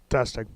Testing.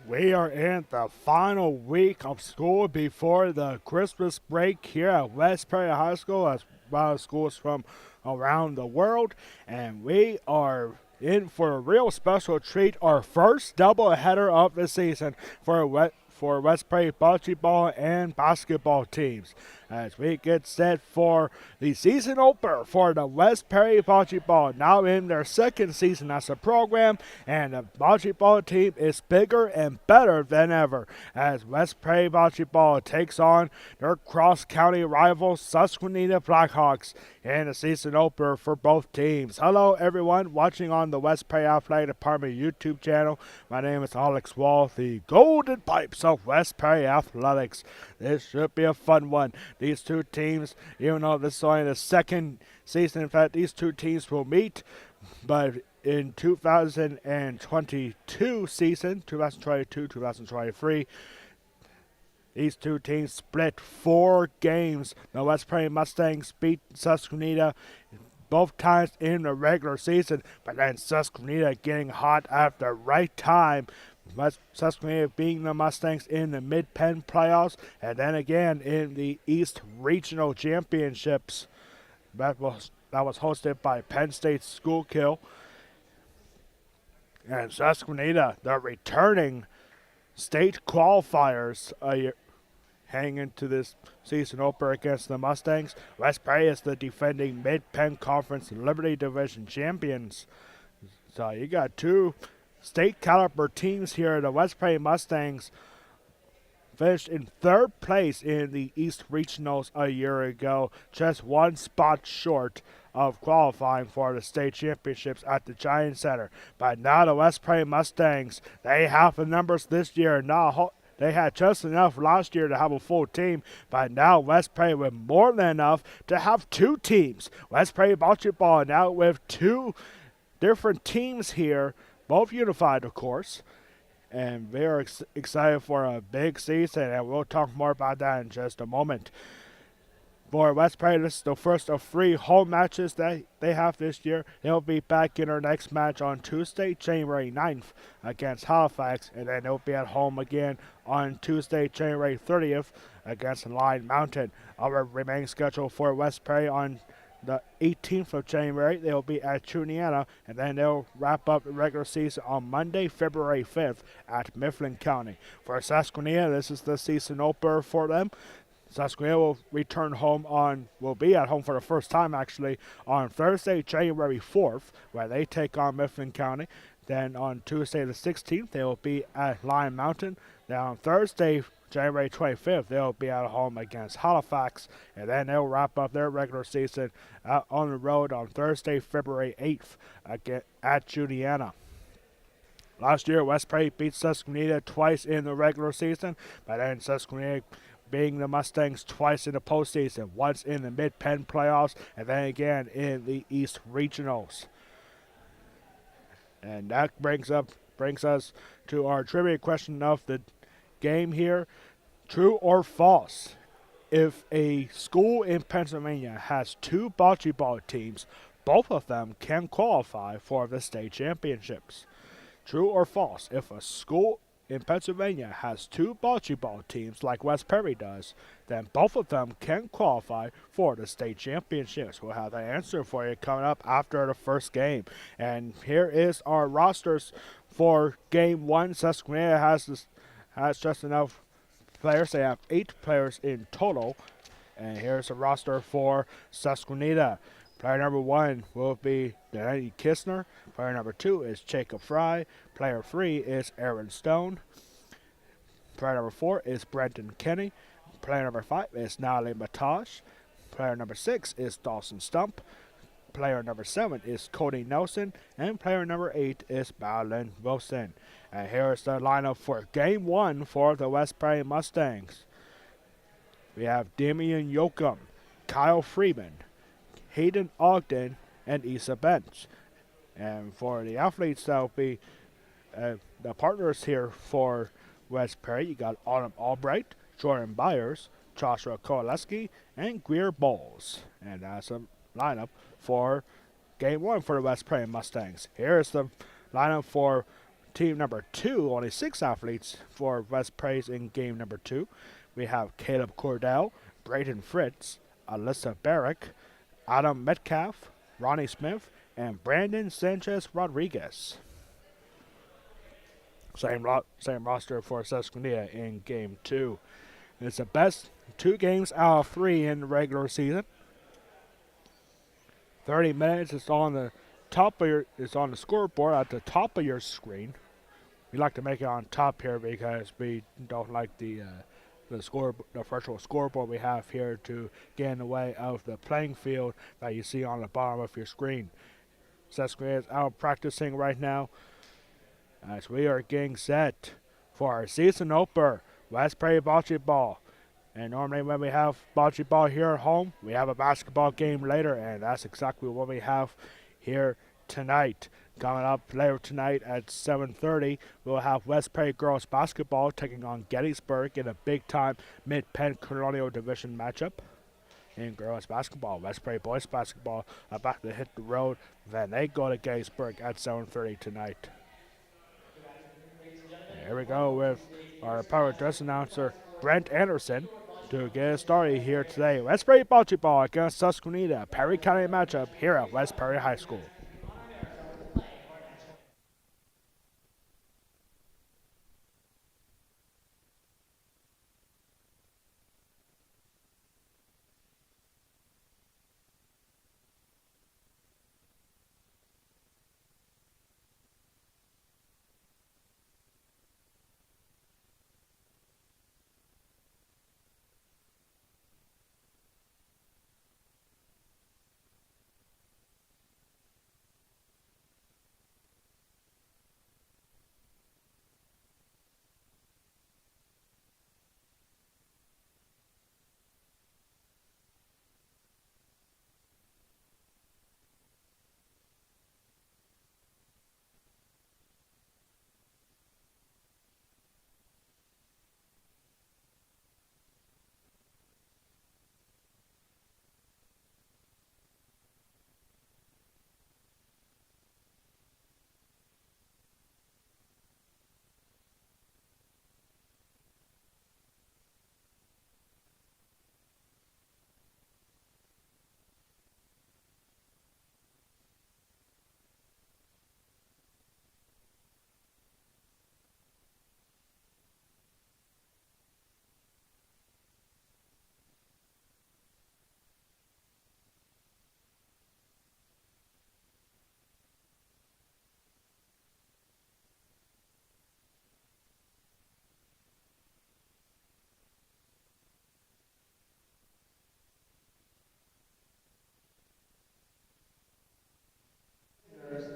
We are in the final week of school before the Christmas break here at West Prairie High School, as well as schools from around the world, and we are in for a real special treat. Our first doubleheader of the season for West Prairie bocce ball and basketball teams, as we get set for the season opener for the West Prairie bocce ball, now in their second season as a program, and the bocce ball team is bigger and better than ever as West Prairie bocce ball takes on their cross-county rival Susquenita Blackhawks in the season opener for both teams. Hello everyone watching on the West Prairie Athletic Department YouTube channel. My name is Alex Wall, the Golden Pipes of West Prairie Athletics. This should be a fun one. These two teams, even though this is only the second season, in fact, these two teams will meet, but in 2022 season, 2022-2023, these two teams split 4 games. The West Prairie Mustangs beat Susquenita both times in the regular season, but then Susquenita getting hot at the right time. Susquenita beating the Mustangs in the Mid-Penn playoffs, and then again in the East Regional Championships. That was hosted by Penn State Schuylkill. And Susquenita, the returning state qualifiers heading into this season opener against the Mustangs. West Prairie is the defending Mid-Penn Conference Liberty Division champions. So you got two state caliber teams here. The West Prairie Mustangs finished in third place in the East Regionals a year ago, just one spot short of qualifying for the state championships at the Giant Center. But now the West Prairie Mustangs, they have the numbers this year. Now they had just enough last year to have a full team, but now West Prairie with more than enough to have two teams. West Prairie Bocce Ball now with two different teams here, both unified, of course. And we're excited for a big season, and we'll talk more about that in just a moment. For West Prairie, this is the first of 3 home matches that they have this year. They'll be back in their next match on Tuesday, January 9th against Halifax, and then they'll be at home again on Tuesday, January 30th against Lion Mountain. Our remaining schedule for West Prairie on the 18th of January, they'll be at Juniata, and then they'll wrap up the regular season on Monday, February 5th at Mifflin County. For Susquenita, this is the season opener for them. Susquenita will be at home for the first time actually on Thursday, January 4th, where they take on Mifflin County. Then on Tuesday the 16th, they will be at Lion Mountain. Then on Thursday, January 25th, they'll be at home against Halifax, and then they'll wrap up their regular season on the road on Thursday, February 8th at Juniata. Last year, West Prairie beat Susquenita twice in the regular season, but then Susquenita being the Mustangs twice in the postseason, once in the Mid-Penn playoffs, and then again in the East Regionals. And that brings us to our trivia question of the game here. True or false? If a school in Pennsylvania has 2 bocce ball teams, both of them can qualify for the state championships. True or false? If a school in Pennsylvania has 2 bocce ball teams like West Prairie does, then both of them can qualify for the state championships. We'll have the answer for you coming up after the first game. And here is our rosters for game 1. Susquenita has just enough players. They have 8 players in total. And here's a roster for Susquenita. Player number 1 will be Danny Kistner. Player number 2 is Jacob Fry. Player 3 is Aaron Stone. Player number 4 is Brendan Kenny. Player number 5 is Natalie Matash. Player number 6 is Dawson Stump. Player number 7 is Cody Nelson. And player number 8 is Madeline Wilson. And here is the lineup for game 1 for the West Prairie Mustangs. We have Damian Yoakum, Kyle Freeman, Hayden Ogden, and Issa Bench. And for the athletes, that will be the partners here for West Prairie. You got Autumn Albright, Jordan Byers, Joshua Kowaleski, and Greer Bowles. And that's a lineup for game 1 for the West Prairie Mustangs. Here's the lineup for team number 2, only 6 athletes for West Praise in game number 2. We have Caleb Cordell, Brayden Fritz, Alyssa Barrick, Adam Metcalf, Ronnie Smith, and Brandon Sanchez Rodriguez. Same roster for Susquenita in game 2. It's the best 2 games out of 3 in the regular season. 30 minutes is on the on the scoreboard at the top of your screen. We like to make it on top here because we don't like the virtual scoreboard we have here to get in the way of the playing field that you see on the bottom of your screen. Susquenita is out practicing right now as we are getting set for our season opener, West Prairie Bocce Ball. And normally when we have bocce ball here at home, we have a basketball game later, and that's exactly what we have here tonight. Coming up later tonight at 7:30, we'll have West Prairie Girls Basketball taking on Gettysburg in a big-time Mid-Penn Colonial Division matchup. In girls basketball, West Prairie Boys Basketball about to hit the road, then they go to Gettysburg at 7:30 tonight. Here we go with our power dress announcer, Brent Anderson, to get us started here today. West Prairie Bocce Ball against Susquenita, Perry County matchup here at West Prairie High School.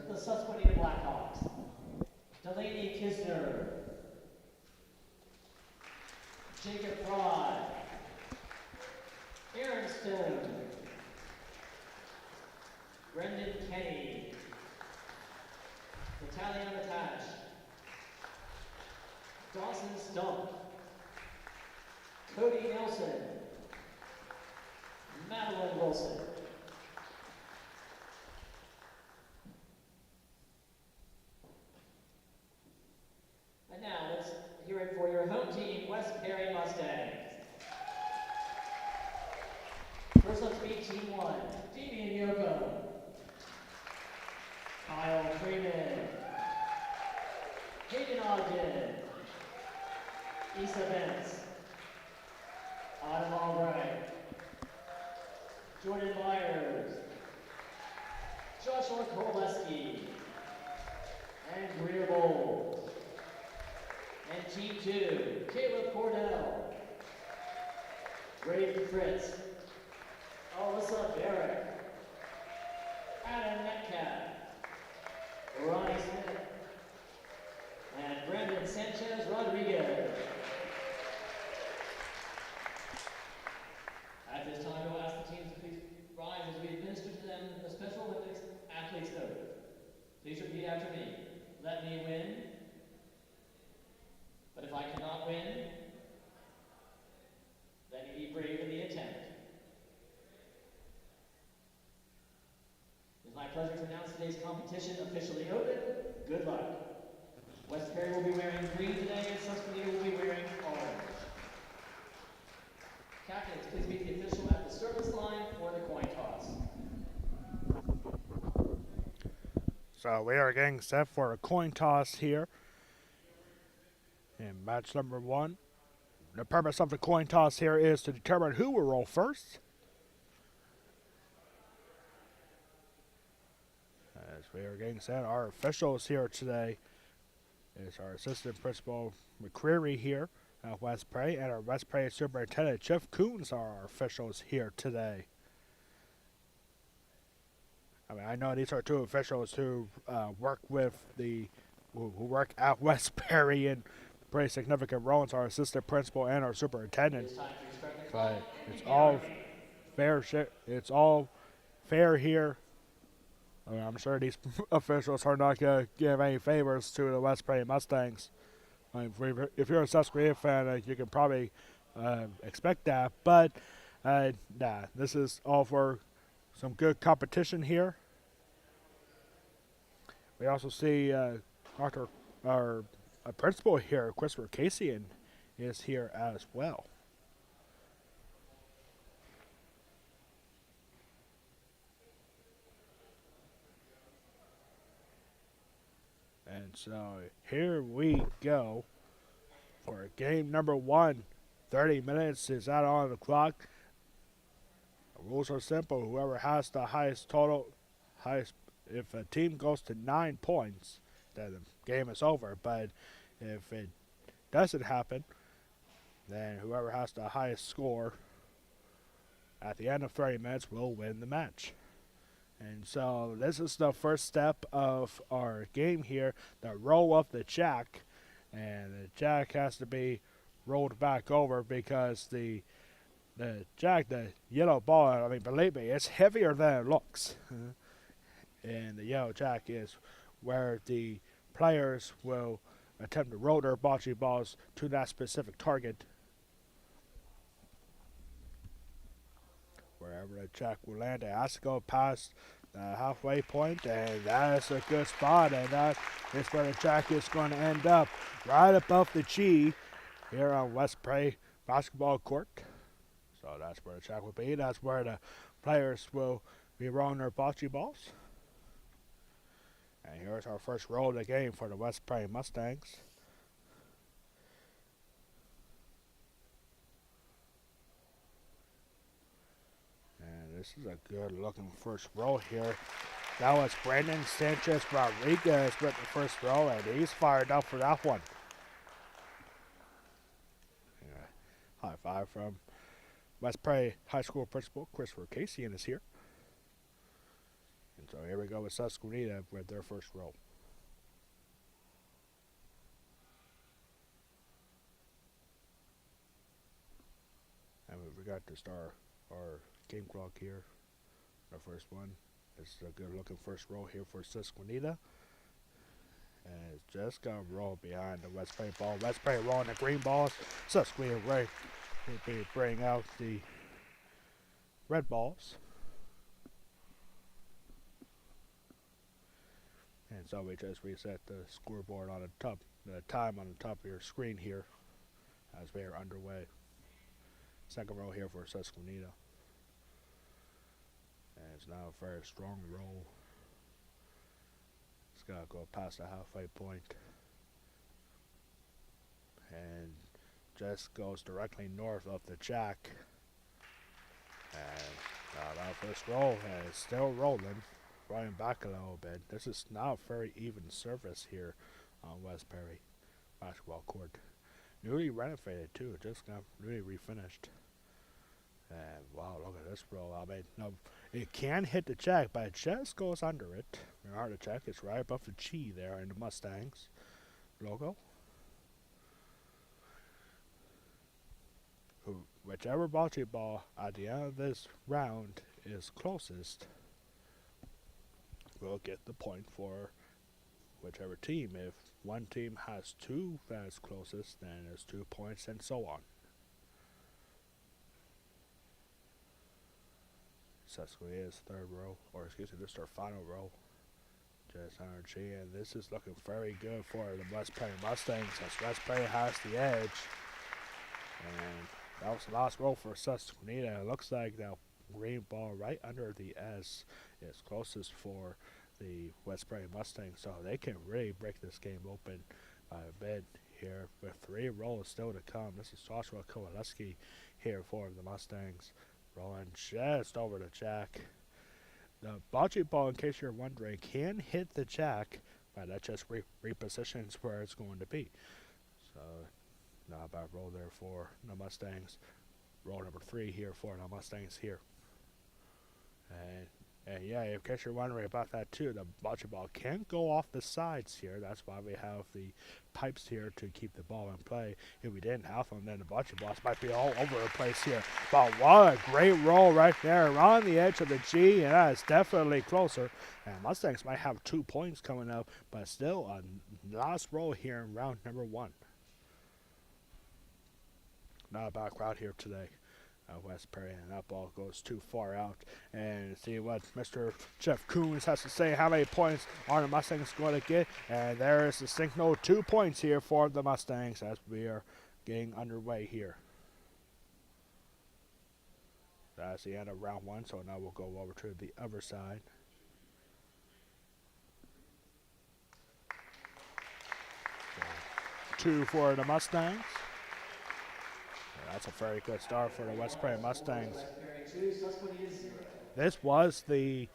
The Susquenita Blackhawks. Delaney Kisner. Jacob Fry. Aaron Stone. Brendan Kenny. Natalia Matash. Dawson Stump. Cody Nelson. Madeline Wilson. And now let's hear it for your home team, West Perry Mustangs. First up to meet Team 1, Damian Yoko. Kyle Freeman. Hayden Ogden. Issa Vance. Autumn Albright. Jordan Myers. Joshua Kowaleski. And Greer Bowl. And Team 2, Caleb Cordell. Brayden Fritz. Alyssa Barrick. Adam Metcalf. Ronnie Smith. And Brandon Sanchez Rodriguez. At this time, we'll ask the teams to please rise as we administer to them the Special Olympics Athlete's Oath. Please repeat after me. Let me win. But if I cannot win, then you be brave in the attempt. It's my pleasure to announce today's competition officially open. Good luck. West Perry will be wearing green today, and Susquenita will be wearing orange. Captains, please meet the official at the service line for the coin toss. So we are getting set for a coin toss here in match number 1. The purpose of the coin toss here is to determine who will roll first. As we are getting set, our officials here today is our assistant principal McCreary here at West Prairie, and our West Prairie superintendent Jeff Coons are our officials here today. I mean, I know these are two officials who work at West Prairie in pretty significant roles. Our assistant principal and our superintendent. But it's all fair. It's all fair here. I mean, I'm sure these officials are not going to give any favors to the West Prairie Mustangs. I mean, if you're a Susquenita fan, you can probably expect that. But nah, this is all for some good competition here. We also see our principal here, Christopher Casey, is here as well. And so here we go for game number 1. 30 minutes is out on the clock. The rules are simple. Whoever has the highest total, if a team goes to 9 points, then the game is over. But if it doesn't happen, then whoever has the highest score at the end of 30 minutes will win the match. And so this is the first step of our game here, the roll of the jack. And the jack has to be rolled back over because the jack, the yellow ball, I mean, believe me, it's heavier than it looks. And the yellow jack is where the players will attempt to roll their bocce balls to that specific target. Wherever the jack will land, it has to go past the halfway point, and that is a good spot, and that is where the jack is going to end up, right above the G here on West Prairie basketball court. So that's where the jack will be. That's where the players will be rolling their bocce balls. And here's our first roll of the game for the West Prairie Mustangs. And this is a good looking first roll here. That was Brandon Sanchez Rodriguez with the first roll, and he's fired up for that one. Yeah. High five from West Prairie High School principal Christopher Casey is here. And so here we go with Susquenita with their first roll. And we forgot to start our game clock here. The first one. This is a good looking first roll here for Susquenita. And it's just going to roll behind the West Prairie ball. West Prairie rolling the green balls. Susquenita will be bringing out the red balls. And so we just reset the scoreboard on the top, the time on the top of your screen here as we are underway. Second roll here for Susquenita. And it's now a very strong roll. It's got to go past the halfway point. And just goes directly north of the jack. And that first roll is still rolling back a little bit. This is not a very even surface here on West Prairie basketball court. Newly renovated too, just got newly refinished. And wow, look at this roll. I mean, no, it can hit the jack, but it just goes under it. Remember, the jack is right above the G there in the Mustangs logo. Whichever bocce ball at the end of this round is closest will get the point for whichever team. If one team has two that's closest, then there's 2 points, and so on. Susquenita's third row, or excuse me, this is our final row. Just energy, and this is looking very good for the West Prairie Mustangs as West Prairie has the edge. And that was the last roll for Susquenita. It looks like that green ball right under the S is closest for the West Prairie Mustangs, so they can really break this game open by a bit here with 3 rolls still to come. This is Joshua Kowaleski here for the Mustangs, rolling just over the jack. The bocce ball, in case you're wondering, can hit the jack, but that just repositions where it's going to be. So, not a bad roll there for the Mustangs. Roll number 3 here for the Mustangs here. And yeah, in case you're wondering about that too, the bocce ball can go off the sides here. That's why we have the pipes here to keep the ball in play. If we didn't have them, then the bocce balls might be all over the place here. But what a great roll right there around the edge of the G, and that is definitely closer. And Mustangs might have 2 points coming up, but still a last roll here in round number 1. Not a bad crowd here today. West Prairie, and that ball goes too far out. And see what Mr. Jeff Coons has to say. How many points are the Mustangs going to get? And there is the signal, 2 points here for the Mustangs as we are getting underway here. That's the end of round 1, so now we'll go over to the other side. So, 2 for the Mustangs. That's a very good start for the West Prairie Mustangs. This was the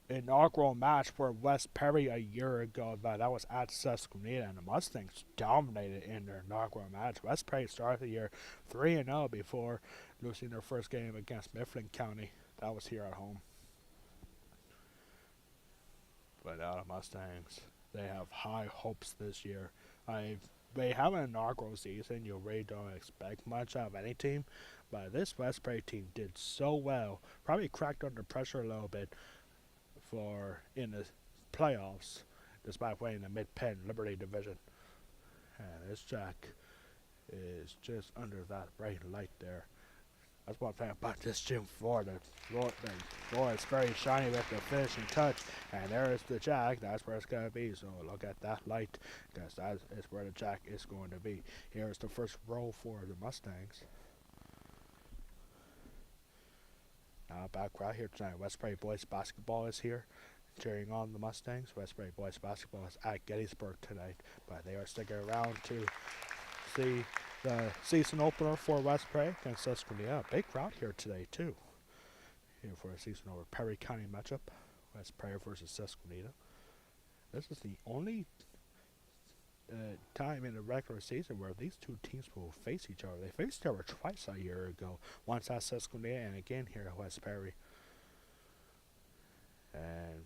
inaugural match for West Prairie a year ago, but that was at Susquenita, and the Mustangs dominated in their inaugural match. West Prairie started the year 3-0 before losing their first game against Mifflin County. That was here at home. But the Mustangs, they have high hopes this year. They have an inaugural season. You really don't expect much out of any team. But this West Prairie team did so well. Probably cracked under pressure a little bit in the playoffs, despite winning the Mid-Penn Liberty Division. And this jack is just under that bright light there. That's one thing about this gym floor. The floor is very shiny with the finishing touch. And there is the jack. That's where it's going to be. So look at that light, because that is where the jack is going to be. Here is the first roll for the Mustangs. Now back right here tonight. West Prairie Boys Basketball is here, cheering on the Mustangs. West Prairie Boys Basketball is at Gettysburg tonight. But they are sticking around to see the season opener for West Prairie against Susquenita. Big crowd here today, too. Here for a season over Perry County matchup. West Prairie versus Susquenita. This is the only time in the regular season where these 2 teams will face each other. They faced each other twice a year ago. Once at Susquenita and again here at West Prairie. And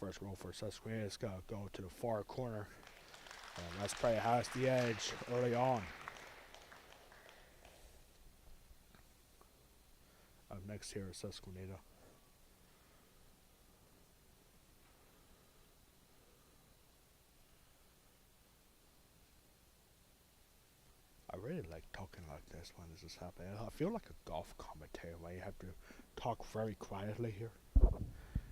first roll for Susquenita is going to go to the far corner. And West Prairie has the edge early on. Up next here is Susquenita. I really like talking like this when this is happening. I feel like a golf commentator when you have to talk very quietly here.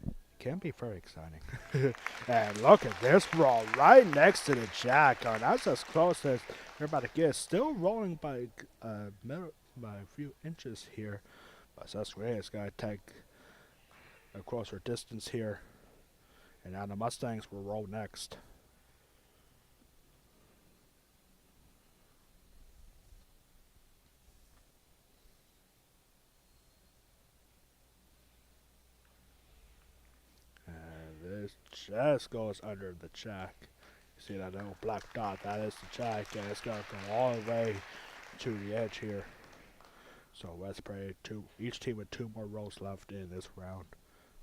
It can be very exciting. And look at this roll right next to the jack. Oh, that's as close as you're about to get. Still rolling by a few inches here. But Susquenita's got to take a closer distance here. And now the Mustangs will roll next. And this just goes under the jack. You see that little black dot? That is the jack, and it's going to go all the way to the edge here. So West Prairie, each team with 2 more rolls left in this round.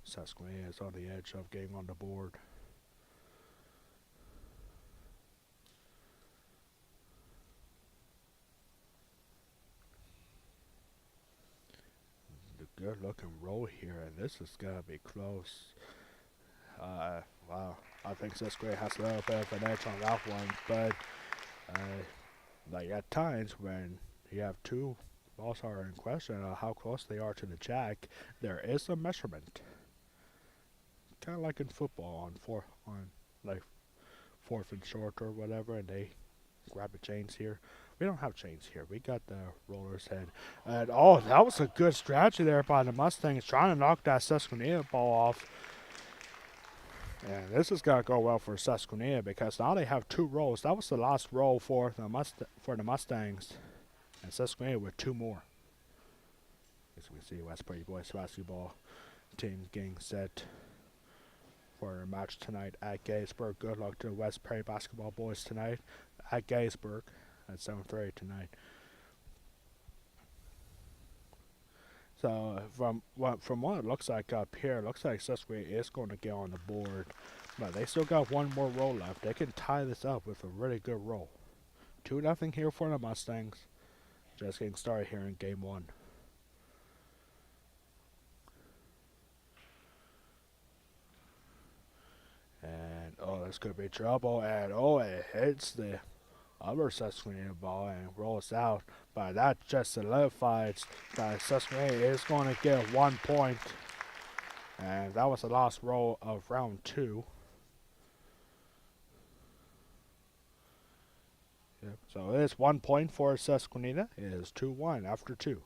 Susquenita is on the edge of getting on the board. The good looking roll here, and this is going to be close. Wow, I think Susquenita has a little bit of an edge on that one, but like at times when you have 2 balls are in question how close they are to the jack, there is a measurement. kind of like in football on like fourth and short or whatever, and they grab the chains here. We don't have chains here. We got the roller's head. And oh, that was a good strategy there by the Mustangs trying to knock that Susquenita ball off. And this is gonna go well for Susquenita because now they have two rolls. That was the last roll for the Mustangs, and Susquenita with two more. As we see, West Prairie boys basketball team getting set for a match tonight at Gettysburg. Good luck to the West Prairie basketball boys tonight at Gettysburg at 7:30 tonight. So from what it looks like up here, it looks like Susquenita is going to get on the board, but they still got one more roll left. They can tie this up with a really good roll. 2-0 here for the Mustangs. Just getting started here in game one. And oh, this could be trouble. And oh, it hits the other Susquenita ball and rolls out. But that just solidifies that Susquenita is going to get 1 point. And that was the last roll of round 2. Yep. So it is 1 point for Susquenita. It is 2-1 after 2.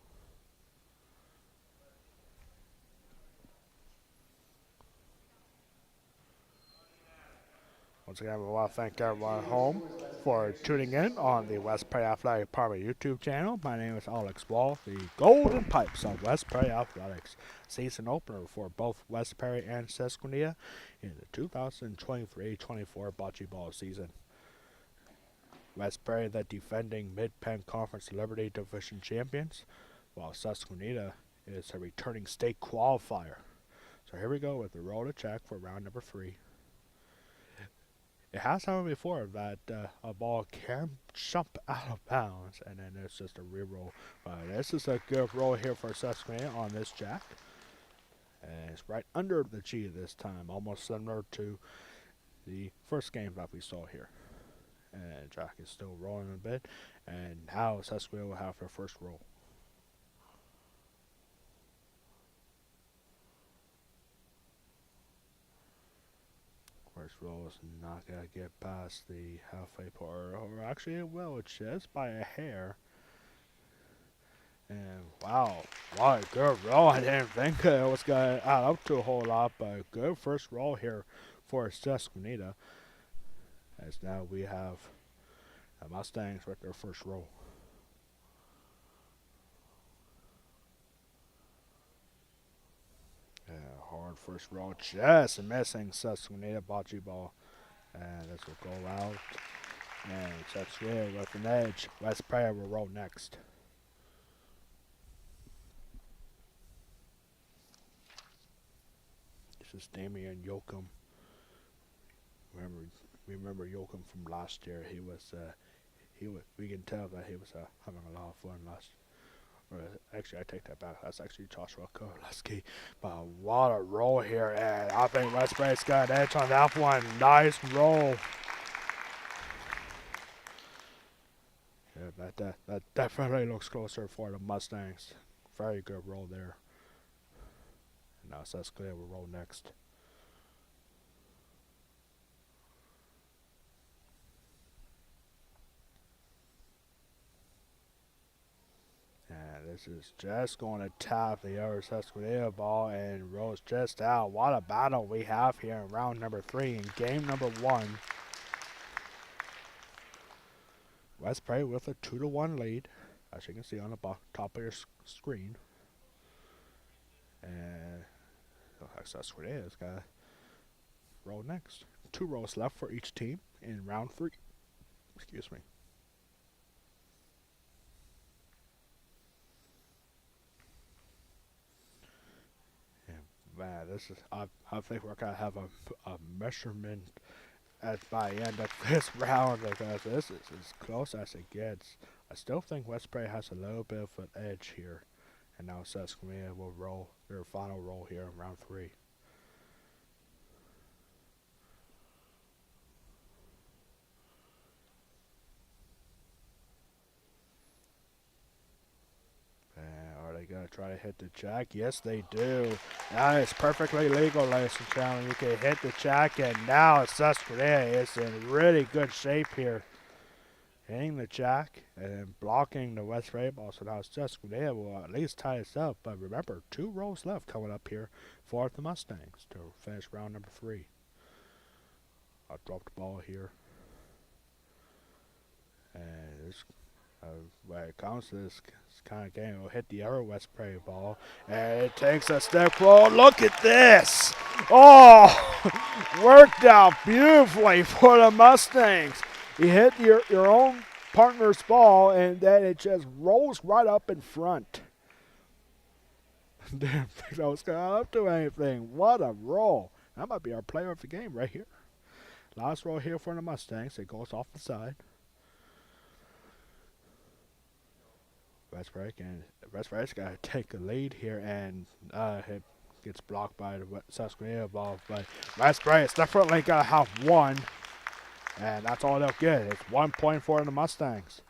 Once again, we want to thank everyone at home for tuning in on the West Prairie Athletic Department YouTube channel. My name is Alex Wall, the Golden Pipes of West Prairie Athletics. Season opener for both West Prairie and Susquenita in the 2023-24 Bocce Ball season. West Prairie, the defending Mid-Penn Conference Liberty Division champions, while Susquenita is a returning state qualifier. So here we go with the roll to check for round number 3. It has happened before that a ball can jump out of bounds, and then it's just a reroll. This is a good roll here for Susquenita on this jack. And it's right under the G this time, almost similar to the first game that we saw here. And jack is still rolling a bit, and now Susquenita will have their first roll. First roll is not going to get past the halfway part, or actually it will, just by a hair. And wow, what a good roll. I didn't think it was going to add up to a whole lot, but good first roll here for Susquenita. As now we have the Mustangs with their first roll. Hard first roll, just missing Susquenita bocce ball. And this will go out. And Susquenita with an edge. West Prairie will roll next. This is Damian Yoakum. Remember Yoakum from last year. He was we can tell that he was having a lot of fun last year. Actually, I take that back. That's actually Joshua Kowaleski. But what a roll here. And I think West Prairie's got an edge on that one. Nice roll. Yeah, that definitely looks closer for the Mustangs. Very good roll there. And now Susquenita will roll next. And this is just going to tap the other Susquenita ball and rolls just out. What a battle we have here in round number 3 in game number 1. West Prairie with a 2-1 lead, as you can see on the top of your screen. And Susquenita is going to roll next. 2 rolls left for each team in round 3. Excuse me. Man, this is. I think we're gonna have a measurement by the end of this round because this is as close as it gets. I still think West Prairie has a little bit of an edge here, and now Susquenita will roll their final roll here in round 3. Are they gonna try to hit the jack. Yes, they do. That is perfectly legal, ladies and gentlemen. You can hit the jack, and now Susquenita is in really good shape here. Hitting the jack and then blocking the West Ray ball. So now Susquenita will at least tie us up. But remember, 2 rows left coming up here for the Mustangs to finish round number 3. I'll drop the ball here. And this when it comes to this kind of game, it'll hit the other West Prairie ball, and it takes a step forward. Look at this! Oh, worked out beautifully for the Mustangs. You hit your own partner's ball, and then it just rolls right up in front. Didn't think that was going to up to anything. What a roll. That might be our player of the game right here. Last roll here for the Mustangs. It goes off the side. West Prairie's got to take the lead here, and it gets blocked by the Susquenita ball. But West Prairie's definitely got to have one, and that's all they'll get. It's 1 point for the Mustangs.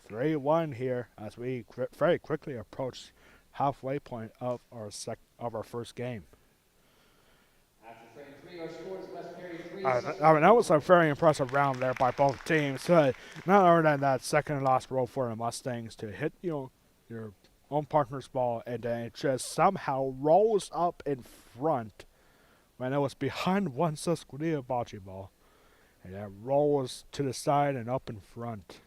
3-1 here as we very quickly approach halfway point of our first game. After frame 3, our scores West Perry 3. I mean, that was a very impressive round there by both teams. Not other than that second and last roll for the Mustangs to hit your own partner's ball, and then it just somehow rolls up in front when it was behind one Susquenita bocce ball, and then rolls to the side and up in front.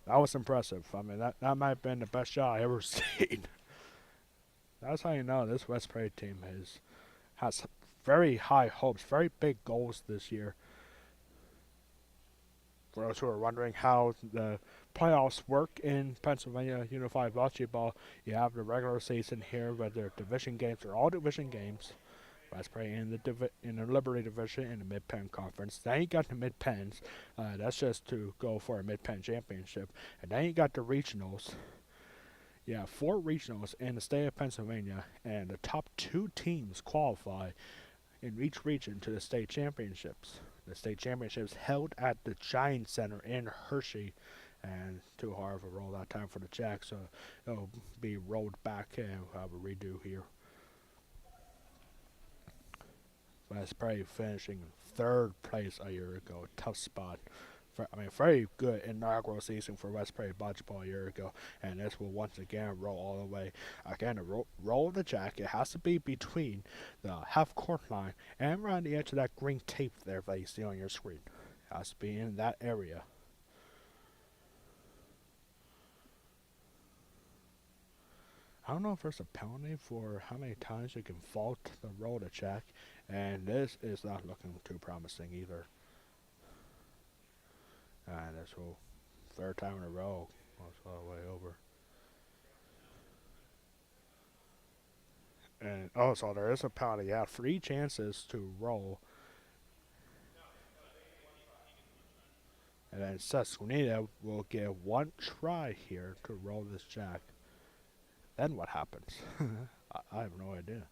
That was impressive. I mean, that might have been the best shot I ever seen. That's how you know this West Prairie team has very high hopes, very big goals this year. For those who are wondering how the playoffs work in Pennsylvania Unified Bocce Ball, you have the regular season here, whether division games or all division games. West Prairie in the Liberty Division in the Mid-Penn Conference. Then you got the Mid-Penns. That's just to go for a Mid-Penn Championship. And then you got the regionals. Yeah, 4 regionals in the state of Pennsylvania, and the top 2 teams qualify in each region to the state championships. The state championships held at the Giant Center in Hershey, and too hard of a roll that time for the Jack, so it'll be rolled back and we'll have a redo here. West Prairie finishing 3rd place a year ago. Tough spot. Very good inaugural season for West Prairie Bocce Ball a year ago, and this will once again roll all the way. Again, the roll of the jack, it has to be between the half-court line and around the edge of that green tape there that you see on your screen. It has to be in that area. I don't know if there's a penalty for how many times you can fault the roll of the jack, and this is not looking too promising either. And this will 3rd time in a row. It's all the way over. And so there is a penalty. You have 3 chances to roll. And then Susquenita will get 1 try here to roll this jack. Then what happens? I have no idea.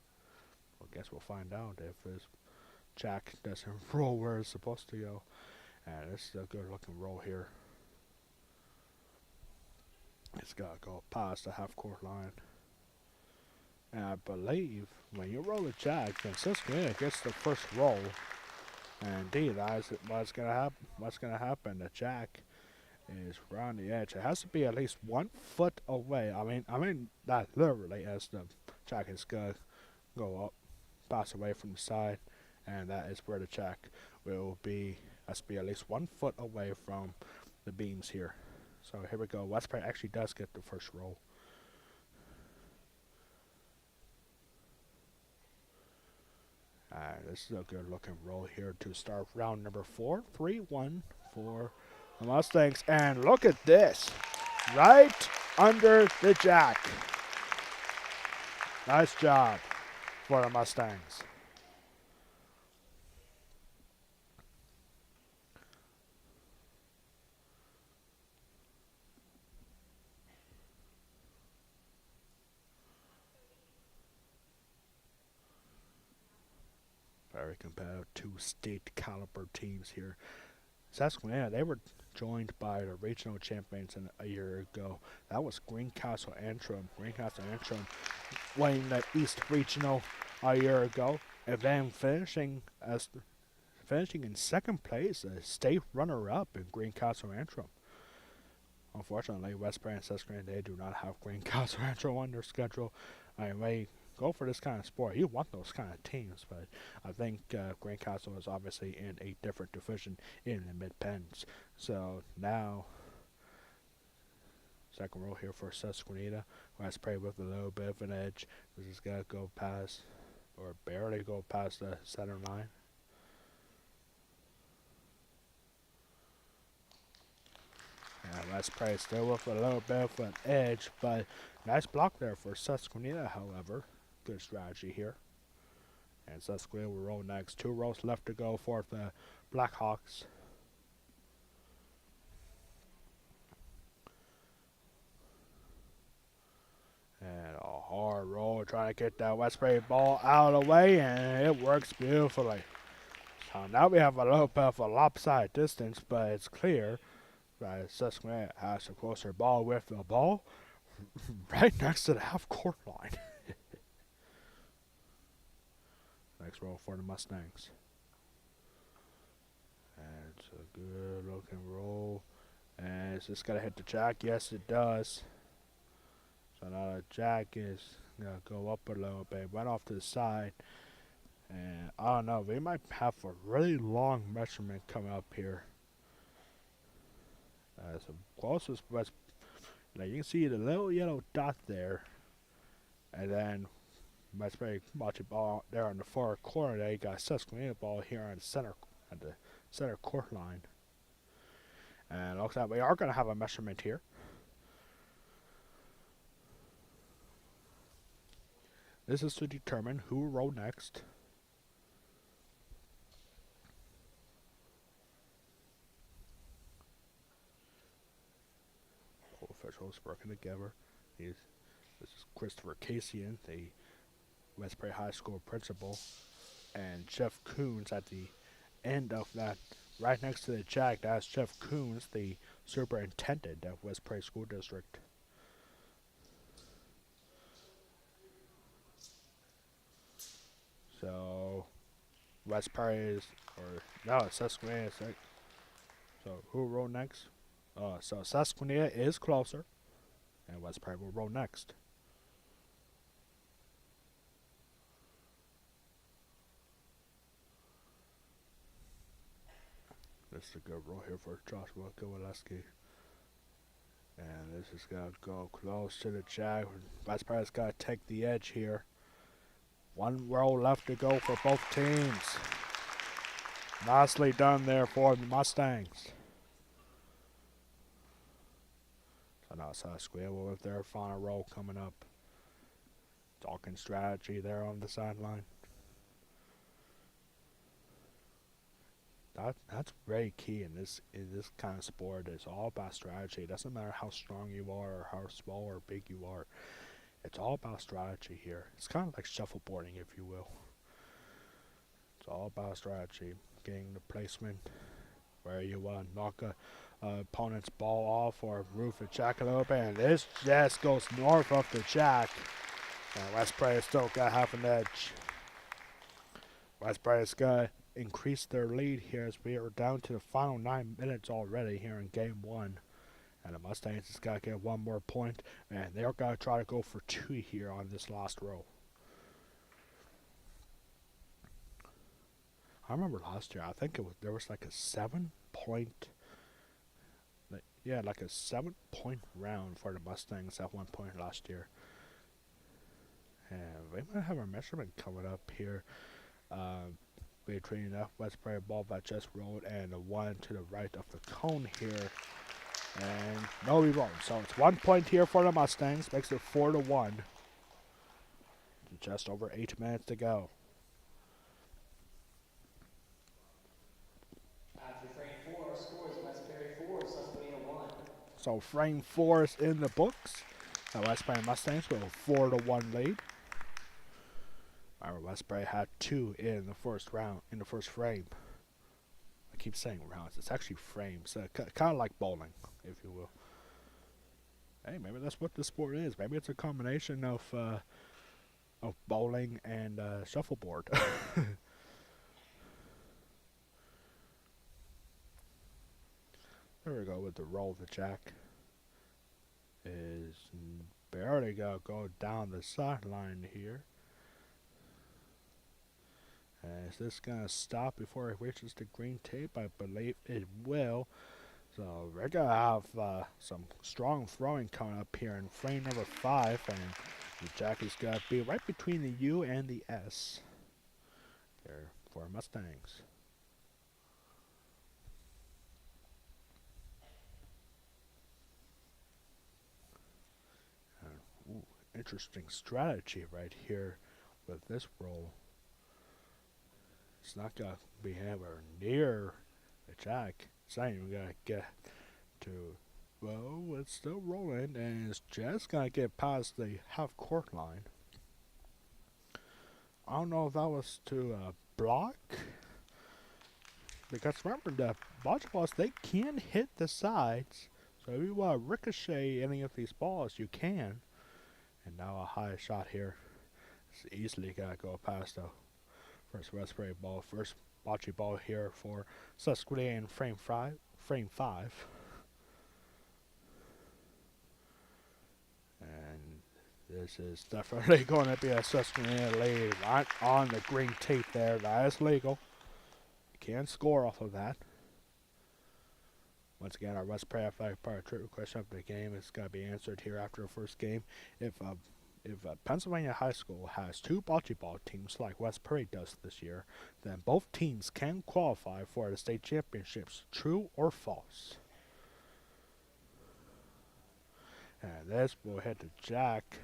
Well, I guess we'll find out if this jack doesn't roll where it's supposed to go. And this is a good looking roll here. It's got to go past the half-court line. And I believe when you roll a jack, then Susquenita gets the first roll. And indeed, that's what's going to happen. What's going to happen? The jack is around the edge. It has to be at least 1 foot away. I mean that literally, as the jack is going to go up, pass away from the side, and that is where the jack will be. Has to be at least 1 foot away from the beams here. So here we go. West Prairie actually does get the first roll. This is a good looking roll here to start round number 4. 3-1 for the Mustangs. And look at this. Right under the jack. Nice job for the Mustangs. Very competitive. 2 state caliber teams here. Susquenita, they were joined by the regional champions a year ago. That was Greencastle Antrim. Greencastle Antrim winning the East Regional a year ago, and then finishing in second place, a state runner-up in Greencastle Antrim. Unfortunately, Westbury and Susquenita, they do not have Greencastle Antrim on their schedule. I may go for this kind of sport. You want those kind of teams, but I think Greencastle is obviously in a different division in the mid-pens. So now, second row here for Susquenita. Westbury with a little bit of an edge. This is going to go past, or barely go past the center line. And Westbury still with a little bit of an edge, but nice block there for Susquenita, however. Good strategy here. And Susquenita will roll next. 2 rows left to go for the Blackhawks. And a hard roll trying to get that Westbury ball out of the way, and it works beautifully. So now we have a little bit of a lopsided distance, but it's clear that Susquenita has a closer ball with the ball right next to the half-court line. Next roll for the Mustangs. And it's a good-looking roll. And is this going to hit the jack? Yes, it does. So now the jack is going to go up a little bit, right off to the side. And I don't know, we might have a really long measurement coming up here. So closest was, now you can see the little yellow dot there. And then Westbury watch it ball there on the far corner. There you got Susquenita ball here on the center, at the center court line. And looks like we are going to have a measurement here. This is to determine who will roll next. Both officials working together. This is Christopher Casian, the Westbury High School principal, and Jeff Coons at the end of that, right next to the jack. That's Jeff Coons, the superintendent of Westbury School District. So Westbury is, or no, Susquenita is right. So who will roll next? So Susquenita is closer, and Westbury will roll next. This is a good roll here for Joshua Kowaleski. And this is going to go close to the jack. Westbury's got to take the edge here. 1 row left to go for both teams. Nicely done there for the Mustangs. So now Susquenita with their final roll coming up. Talking strategy there on the sideline. That's very key in this kind of sport. It's all about strategy. It doesn't matter how strong you are or how small or big you are. It's all about strategy here. It's kind of like shuffleboarding, if you will. It's all about strategy. Getting the placement where you want to knock a opponent's ball off or move the jack a little bit. And this just goes north of the jack. And Westbury still got half an edge. Westbury's got increase their lead here as we are down to the final 9 minutes already here in game 1. And the Mustangs just got to get 1 more point, and they're going to try to go for 2 here on this last row. I remember last year, I think there was like a 7-point, like a 7-point round for the Mustangs at one point last year. And we might have a measurement coming up here. Between the Westbury ball that just rolled and the one to the right of the cone here. And no, we won't. So it's 1 point here for the Mustangs. Makes it 4-1. Just over 8 minutes to go. After frame 4, scores Westbury 4, Susquenita 1. So frame 4 is in the books. The Westbury Mustangs with a 4-1 lead. Westbury had 2 in the first round, in the first frame. I keep saying rounds. It's actually frames. Kind of like bowling, if you will. Hey, maybe that's what this sport is. Maybe it's a combination of bowling and shuffleboard. There we go with the roll of the jack. Is barely gonna go down the sideline here. Is this gonna stop before it reaches the green tape? I believe it will. So we're gonna have some strong throwing coming up here in frame number 5, and the jack is gonna be right between the U and the S there for Mustangs. Ooh, interesting strategy right here with this roll. It's not gonna be anywhere near the jack. It's not even gonna get to. Well, it's still rolling, and it's just gonna get past the half court line. I don't know if that was to block, because remember the bocce balls, they can hit the sides. So if you want to ricochet any of these balls, you can. And now a high shot here. It's easily gonna go past the first Westbury ball. First bocce ball here for Susquenita in frame 5. And this is definitely going to be a Susquenita lead right on the green tape there. That is legal. You can score off of that. Once again, our Westbury Athletic Park trivia question of the game is going to be answered here after the first game. If Pennsylvania High School has 2 bocce ball teams like Westbury does this year, then both teams can qualify for the state championships. True or false? And this will hit the jack.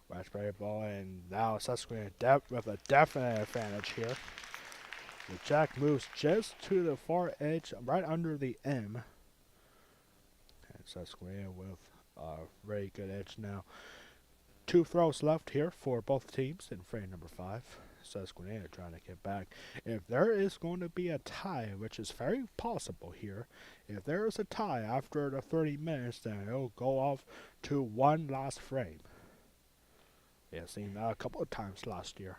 Westbury ball, and now Susquenita with a definite advantage here. The jack moves just to the far edge, right under the M. And Susquenita with a very good edge now. 2 throws left here for both teams in frame number 5. Susquenita trying to get back. If there is going to be a tie, which is very possible here, if there is a tie after the 30 minutes, then it'll go off to one last frame. We have seen that a couple of times last year.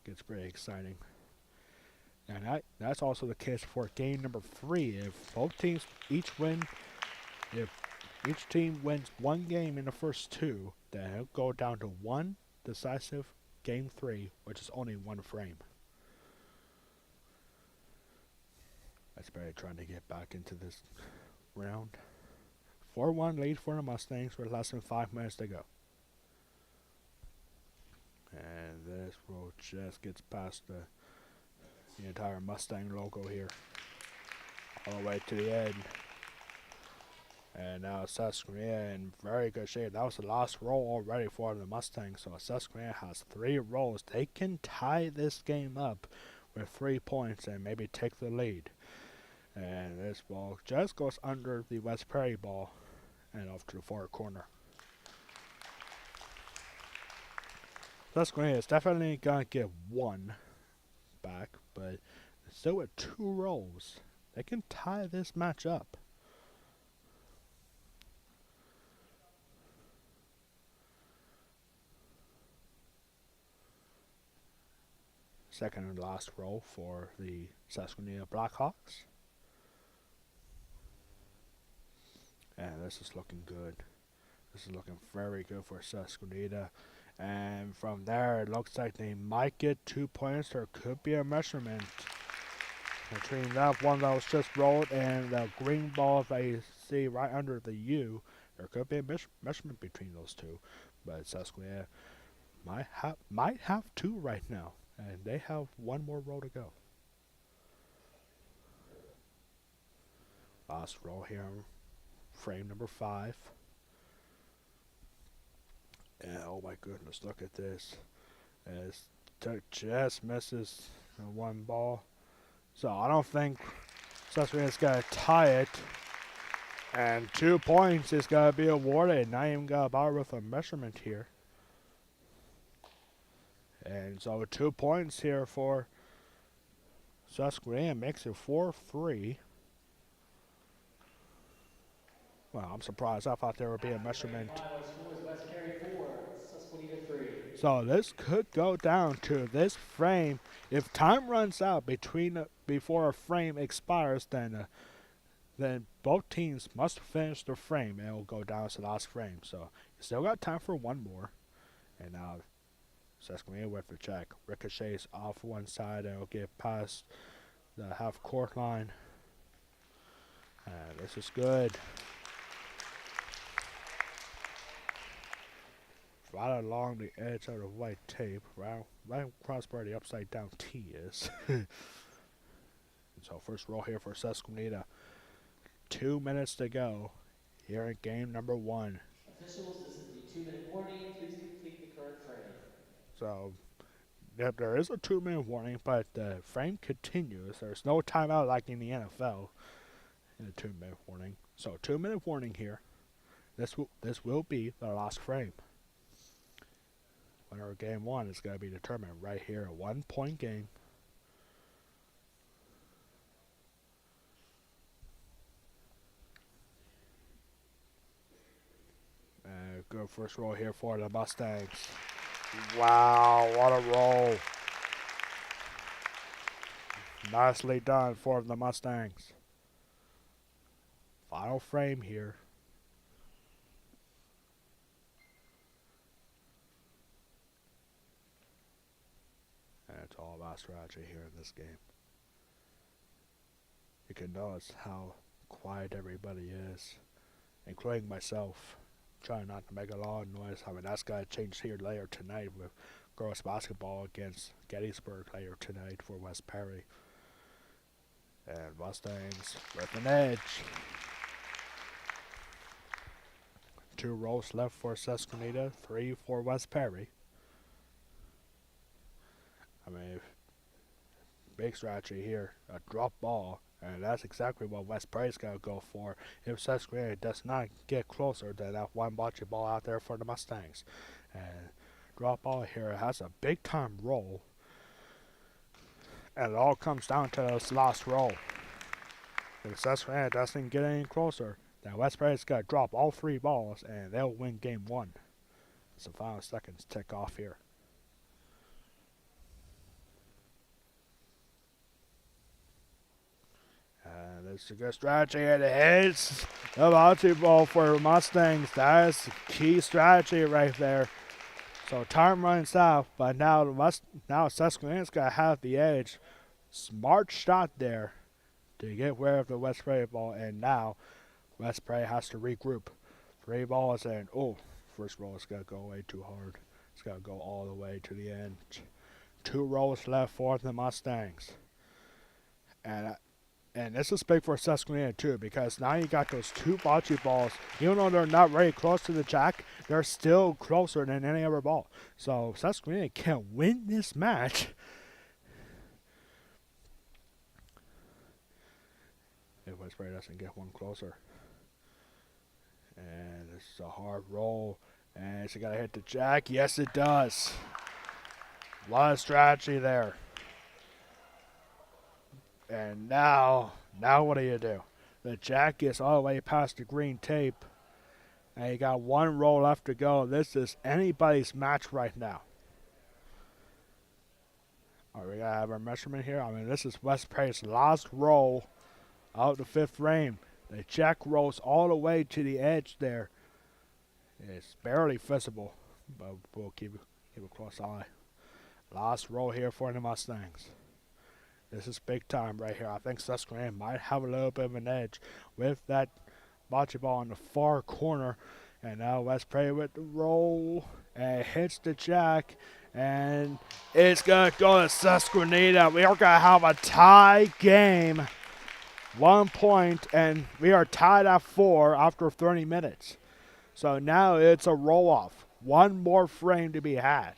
Gets pretty exciting. And that's also the case for game number 3. If both teams if each team wins one game in the first 2, then it'll go down to one decisive game 3, which is only one frame. Westbury trying to get back into this round. 4-1 lead for the Mustangs with less than 5 minutes to go. And this roll just gets past the entire Mustang logo here, all the way to the end. And now Susquenita in very good shape. That was the last roll already for the Mustangs. So Susquenita has 3 rolls. They can tie this game up with 3 points and maybe take the lead. And this ball just goes under the Westbury ball and off to the far corner. Susquenita is definitely going to get 1 back, but still with 2 rolls, they can tie this match up. Second and last roll for the Susquenita Blackhawks. And this is looking good. This is looking very good for Susquenita. And from there, it looks like they might get 2 points. There could be a measurement between that one that was just rolled and the green ball that you see right under the U. There could be a measurement between those 2. But Susquenita might have 2 right now. And they have 1 more roll to go. Last roll here, frame number 5. And oh my goodness, look at this. As just misses the 1 ball. So I don't think Susquenita's going to tie it. And 2 points is going to be awarded. Not even going to bother with a measurement here. And so 2 points here for Susquenita makes it 4-3. Well, I'm surprised. I thought there would be a measurement. Our score is West Perry 4, Susquenita 3. So this could go down to this frame. If time runs out before a frame expires, then both teams must finish the frame, and it will go down to the last frame. So you still got time for one more. And now Susquenita with the check ricochets off one side, and it'll get past the half court line. And this is good. Right along the edge of the white tape, right across where the upside down T is. So first roll here for Susquenita. 2 minutes to go here in game number 1. Officials, this is the 2-minute warning. Please complete the current frame. So there is a 2-minute warning, but the frame continues. There's no timeout like in the NFL in a 2-minute warning. So 2-minute warning here. This will be the last frame. Winner of game 1 is going to be determined right here. A 1-point game. Good first roll here for the Mustangs. Wow, what a roll. Nicely done for the Mustangs. Final frame here. And it's all about strategy here in this game. You can notice how quiet everybody is, including myself. Trying not to make a lot of noise. I mean, that's got to change here later tonight with girls basketball against Gettysburg later tonight for West Perry. And Mustangs with an edge. 2 rolls left for Susquenita, 3 for West Perry. I mean, big strategy here. A drop ball. And that's exactly what West Perry's going to go for. If Susquenita does not get closer than that one bocce ball out there for the Mustangs. And drop ball here has a big time roll. And it all comes down to this last roll. If Susquenita doesn't get any closer, then West Perry's got to drop all 3 balls and they'll win game 1. As the final seconds tick off here. And it's a good strategy, and it hits the bocce ball for Mustangs. That is the key strategy right there. So time runs out, but now Susquenita's got to have the edge. Smart shot there to get rid of the West Perry ball, and now West Perry has to regroup. 3 balls, and first roll is going to go way too hard. It's got to go all the way to the end. 2 rolls left for the Mustangs. And this is big for Susquenita too, because now you got those 2 bocce balls. Even though they're not very close to the jack, they're still closer than any other ball. So Susquenita can win this match. If West Perry doesn't get one closer. And this is a hard roll. And it's got to hit the jack. Yes, it does. A lot of strategy there. And now what do you do? The jack gets all the way past the green tape. And you got 1 roll left to go. This is anybody's match right now. Alright, we gotta have our measurement here. I mean, this is West Perry's last roll out the 5th frame. The jack rolls all the way to the edge there. It's barely visible, but we'll keep a close eye. Last roll here for the Mustangs. This is big time right here. I think Susquenita might have a little bit of an edge with that bocce ball in the far corner. And now West Perry with the roll. And it hits the jack. And it's going to go to Susquenita. We are going to have a tie game. 1 point. And we are tied at 4 after 30 minutes. So now it's a roll-off. 1 more frame to be had.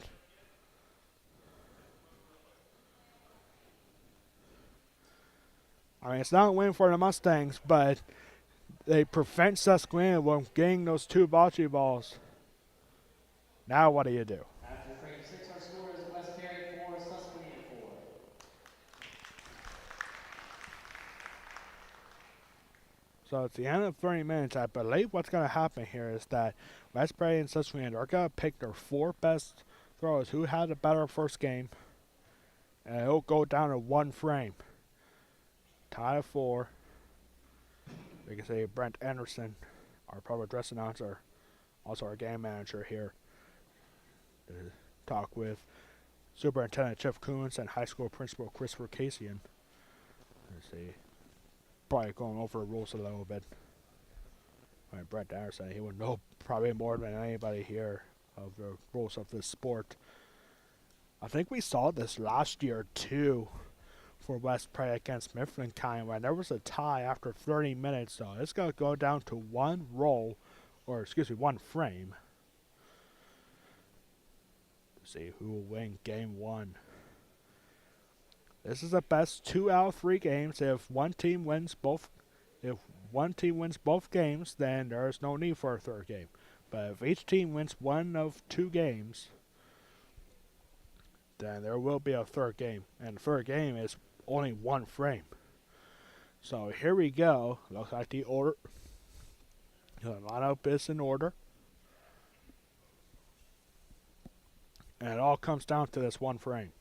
I mean, it's not a win for the Mustangs, but they prevent Susquenita from getting those 2 bocce balls. Now what do you do? After frame 6, our score is West Perry 4, Susquenita 4. So it's the end of 30 minutes. I believe what's going to happen here is that Westbury and Susquenita are going to pick their 4 best throwers who had a better first game, and it'll go down to 1 frame. Tie of 4. We can say Brent Anderson, our public address announcer, also our game manager here, to talk with Superintendent Jeff Coons and high school principal Christopher Casian. Let's see. Probably going over the rules a little bit. Brent Anderson, he would know probably more than anybody here of the rules of this sport. I think we saw this last year too for West Prairie against Mifflin County when there was a tie after 30 minutes. So it's going to go down to 1 frame. To see who will win game 1. This is the best 2 out of 3 games. If one team wins both games, then there is no need for a third game. But if each team wins 1 of 2 games, then there will be a third game. And the third game is only 1 frame. So here we go. Looks like the order. The lineup is in order. And it all comes down to this 1 frame.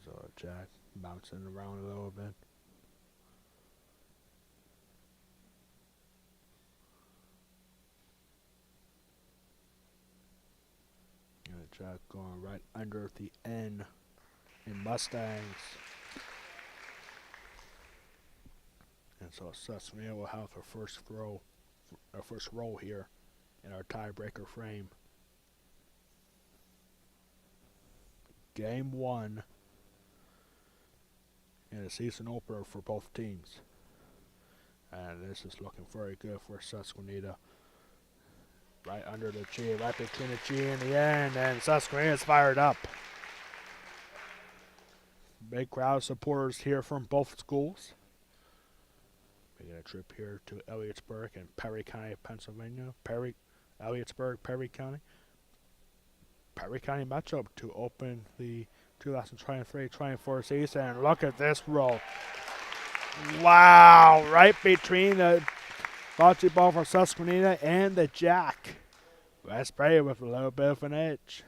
So Jack bouncing around a little bit. And Jack going right under the N in Mustangs. And so Susquenita will have our first roll here in our tiebreaker frame. Game 1 in a season opener for both teams. And this is looking very good for Susquenita. Right under the G, right between the G and the N, and Susquenita's fired up. Big crowd of supporters here from both schools. Making a trip here to Elliotsburg and Perry County, Pennsylvania. Elliotsburg, Perry County. Perry County matchup to open the 2023-24 season. And look at this roll. Wow, right between the bocce ball for Susquenita and the jack. Westbury with a little bit of an edge.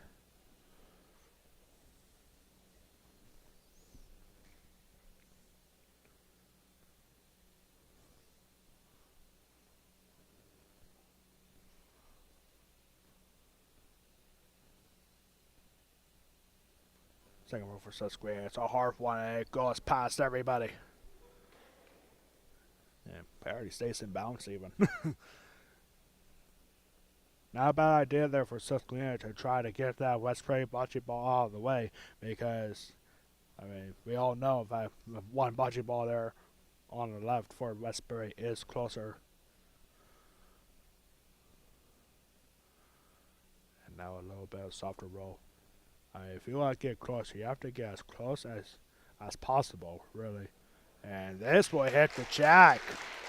Second roll for Susquenita. It's a hard one and it goes past everybody. Yeah, Perry stays in bounds even. Not a bad idea there for Susquenita to try to get that Westbury bocce ball out of the way because, we all know that one bocce ball there on the left for Westbury is closer. And now a little bit of softer roll. If you want to get closer, you have to get as close as possible, really. And this will hit the jack.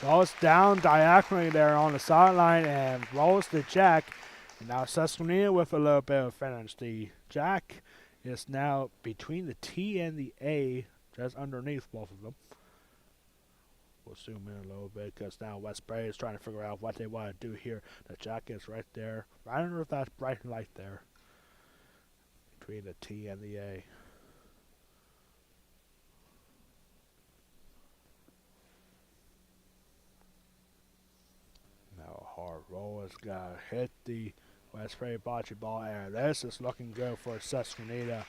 Goes down diagonally there on the sideline and rolls the jack. And now Susquenita with a little bit of finish. The jack is now between the T and the A, just underneath both of them. We'll zoom in a little bit because now Westbury is trying to figure out what they want to do here. The jack is right there, right under that bright light there. Between the T and the A. Now a hard roll is going to hit the Westbury bocce ball, and this is looking good for Susquenita.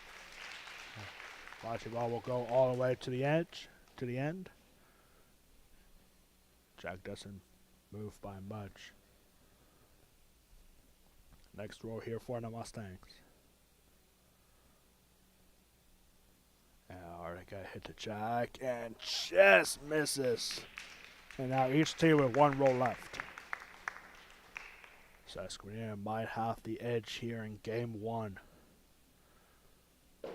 Bocce ball will go all the way to the edge, to the end. Jack doesn't move by much. Next roll here for the Mustangs. Alright, gotta hit the jack and just misses. And now each team with 1 roll left. Susquenita might have the edge here in game 1. And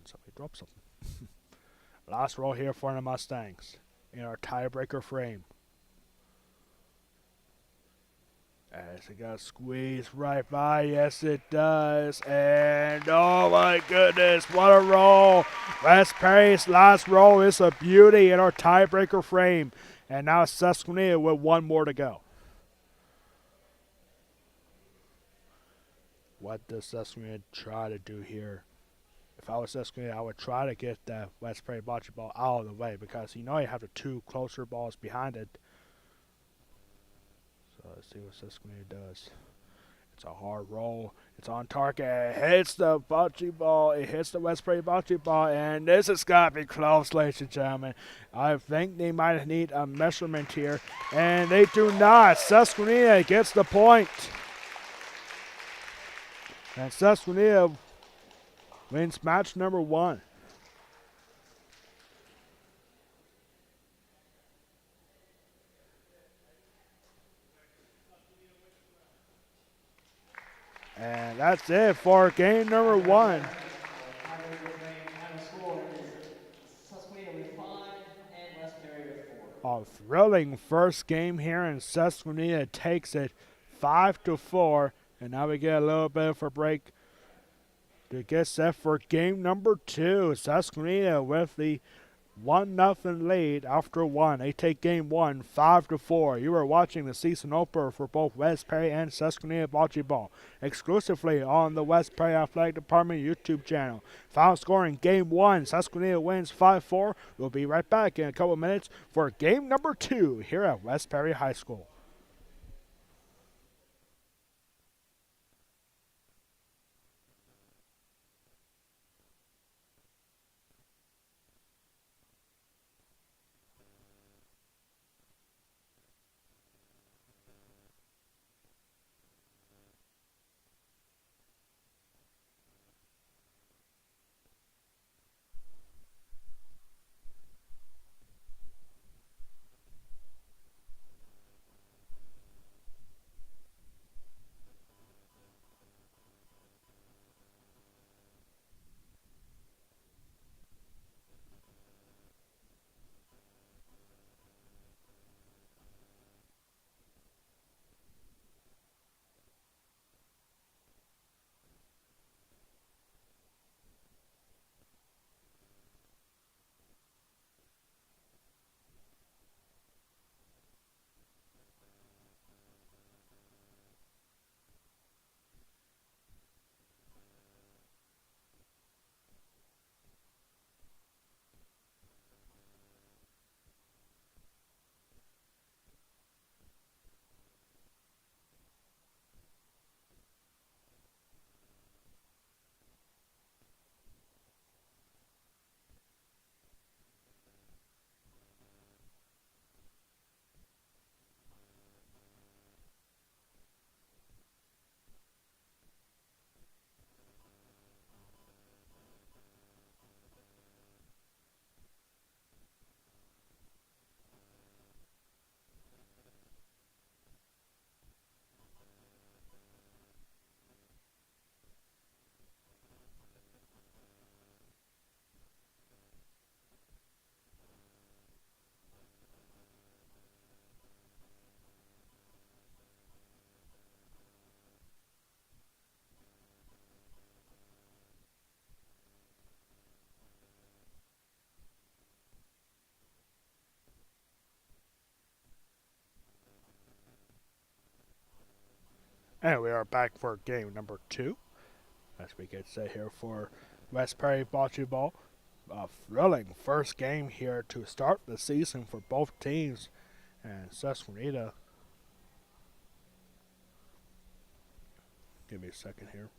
somebody dropped something. Last roll here for the Mustangs in our tiebreaker frame. As it got squeezed right by, yes it does. And oh my goodness, what a roll. West Perry's last roll is a beauty in our tiebreaker frame. And now Susquenita with one more to go. What does Susquenita try to do here? If I was Susquenita, I would try to get that West Prairie bocce ball out of the way because you know you have the two closer balls behind it. So let's see what Susquenita does. It's a hard roll. It's on target. It hits the bocce ball. It hits the West Prairie bocce ball, and this has got to be close, ladies and gentlemen. I think they might need a measurement here, and they do not. Susquenita gets the point. And Susquenita wins match number 1. And that's it for game number 1. Final score is Susquenita with 5 and West Perry with 4. A thrilling first game here, and Susquenita takes it 5-4. And now we get a little bit of a break to get set for game number 2. Susquenita with the 1-0 lead after 1. They take game 1 5-4. You are watching the season opener for both West Perry and Susquenita Bocce Ball exclusively on the West Perry Athletic Department YouTube channel. Final score in game 1, Susquenita wins 5-4. We'll be right back in a couple minutes for game number 2 here at West Perry High School. And we are back for game number 2 as we get set here for West Perry Bocce Ball. A thrilling first game here to start the season for both teams. And Susquenita, give me a second here.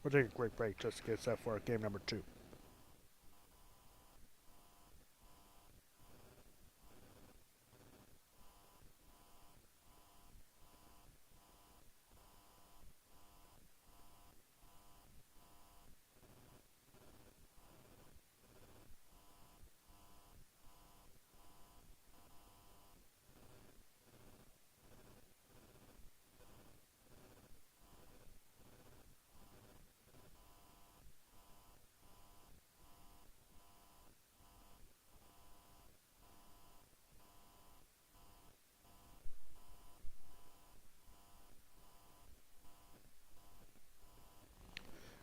We'll take a quick break just to get set for game number 2.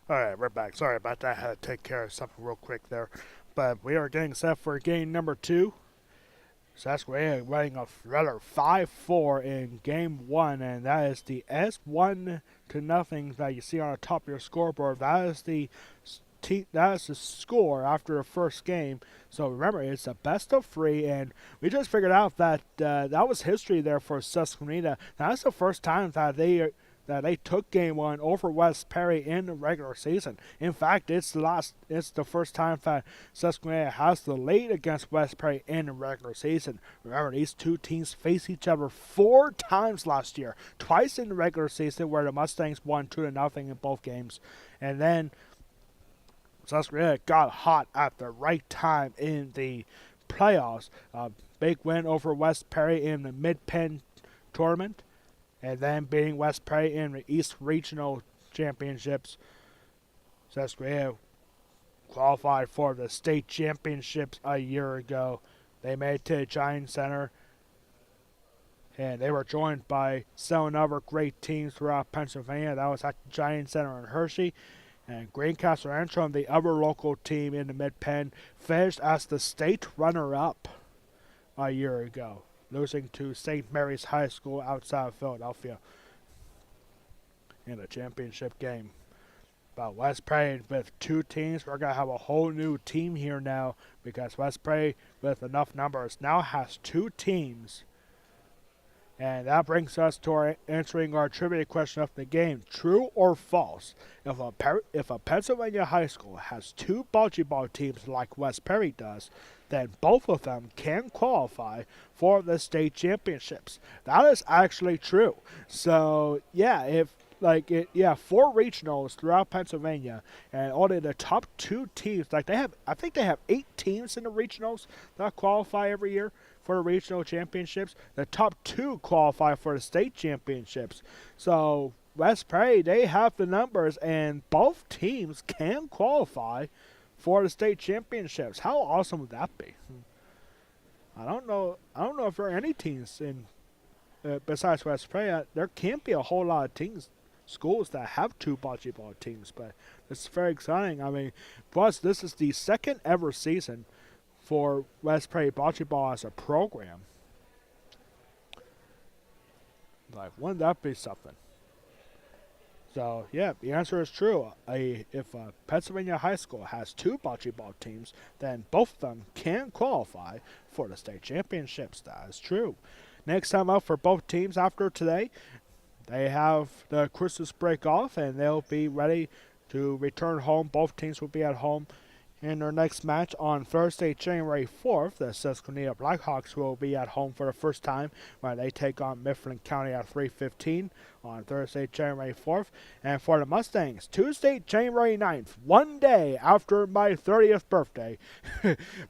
All right, we're back. Sorry about that. I had to take care of something real quick there. But we are getting set for game number 2. Susquenita winning a thriller 5-4 in game 1, and that is the S1 to nothing that you see on the top of your scoreboard. That is the score after the first game. So remember, it's a best of 3, and we just figured out that that was history there for Susquenita. That's the first time that they took game 1 over West Perry in the regular season. In fact, it's the first time that Susquenita has the lead against West Perry in the regular season. Remember, these two teams faced each other 4 times last year, twice in the regular season where the Mustangs won 2-0 in both games, and then Susquenita got hot at the right time in the playoffs. Big win over West Perry in the Mid-Penn tournament, and then beating West Perry in the East Regional Championships. Susquenita qualified for the state championships a year ago. They made it to the Giant Center, and they were joined by 7 other great teams throughout Pennsylvania. That was at the Giant Center in Hershey. And Greencastle Antrim, the other local team in the Mid-Penn, finished as the state runner-up a year ago, losing to St. Mary's High School outside of Philadelphia in a championship game. But West Perry with 2 teams, we're going to have a whole new team here now, because West Perry, with enough numbers, now has 2 teams. And that brings us to answering our trivia question of the game. True or false? If a Pennsylvania high school has 2 bocce ball teams like West Perry does, then both of them can qualify for the state championships. That is actually true. So yeah, 4 regionals throughout Pennsylvania, and only the top 2 teams. I think they have 8 teams in the regionals that qualify every year for the regional championships. The top 2 qualify for the state championships. So West Perry, they have the numbers, and both teams can qualify for the state championships. How awesome would that be? I don't know if there are any teams in besides West Perry. There can't be a whole lot of schools that have 2 bocce ball teams, but it's very exciting. I mean, plus this is the second ever season for West Perry bocce ball as a program. Like, wouldn't that be something? So yeah, the answer is true. If a Pennsylvania high school has 2 bocce ball teams, then both of them can qualify for the state championships. That is true. Next time out for both teams after today, they have the Christmas break off, and they'll be ready to return home. Both teams will be at home in their next match on Thursday, January 4th. The Susquenita Blackhawks will be at home for the first time when they take on Mifflin County at 3:15 on Thursday, January 4th. And for the Mustangs, Tuesday, January 9th, one day after my 30th birthday,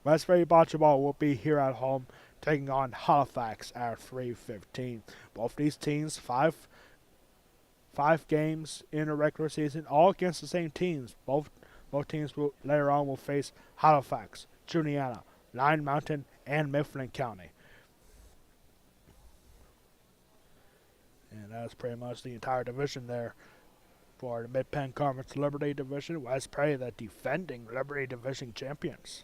West Perry Bocce Ball will be here at home taking on Halifax at 3:15. Both these teams, five games in a regular season, all against the same teams. Both teams later on will face Halifax, Juniata, Lyon Mountain, and Mifflin County. And that's pretty much the entire division there for the Mid-Penn Conference Liberty Division. West Perry, the defending Liberty Division champions.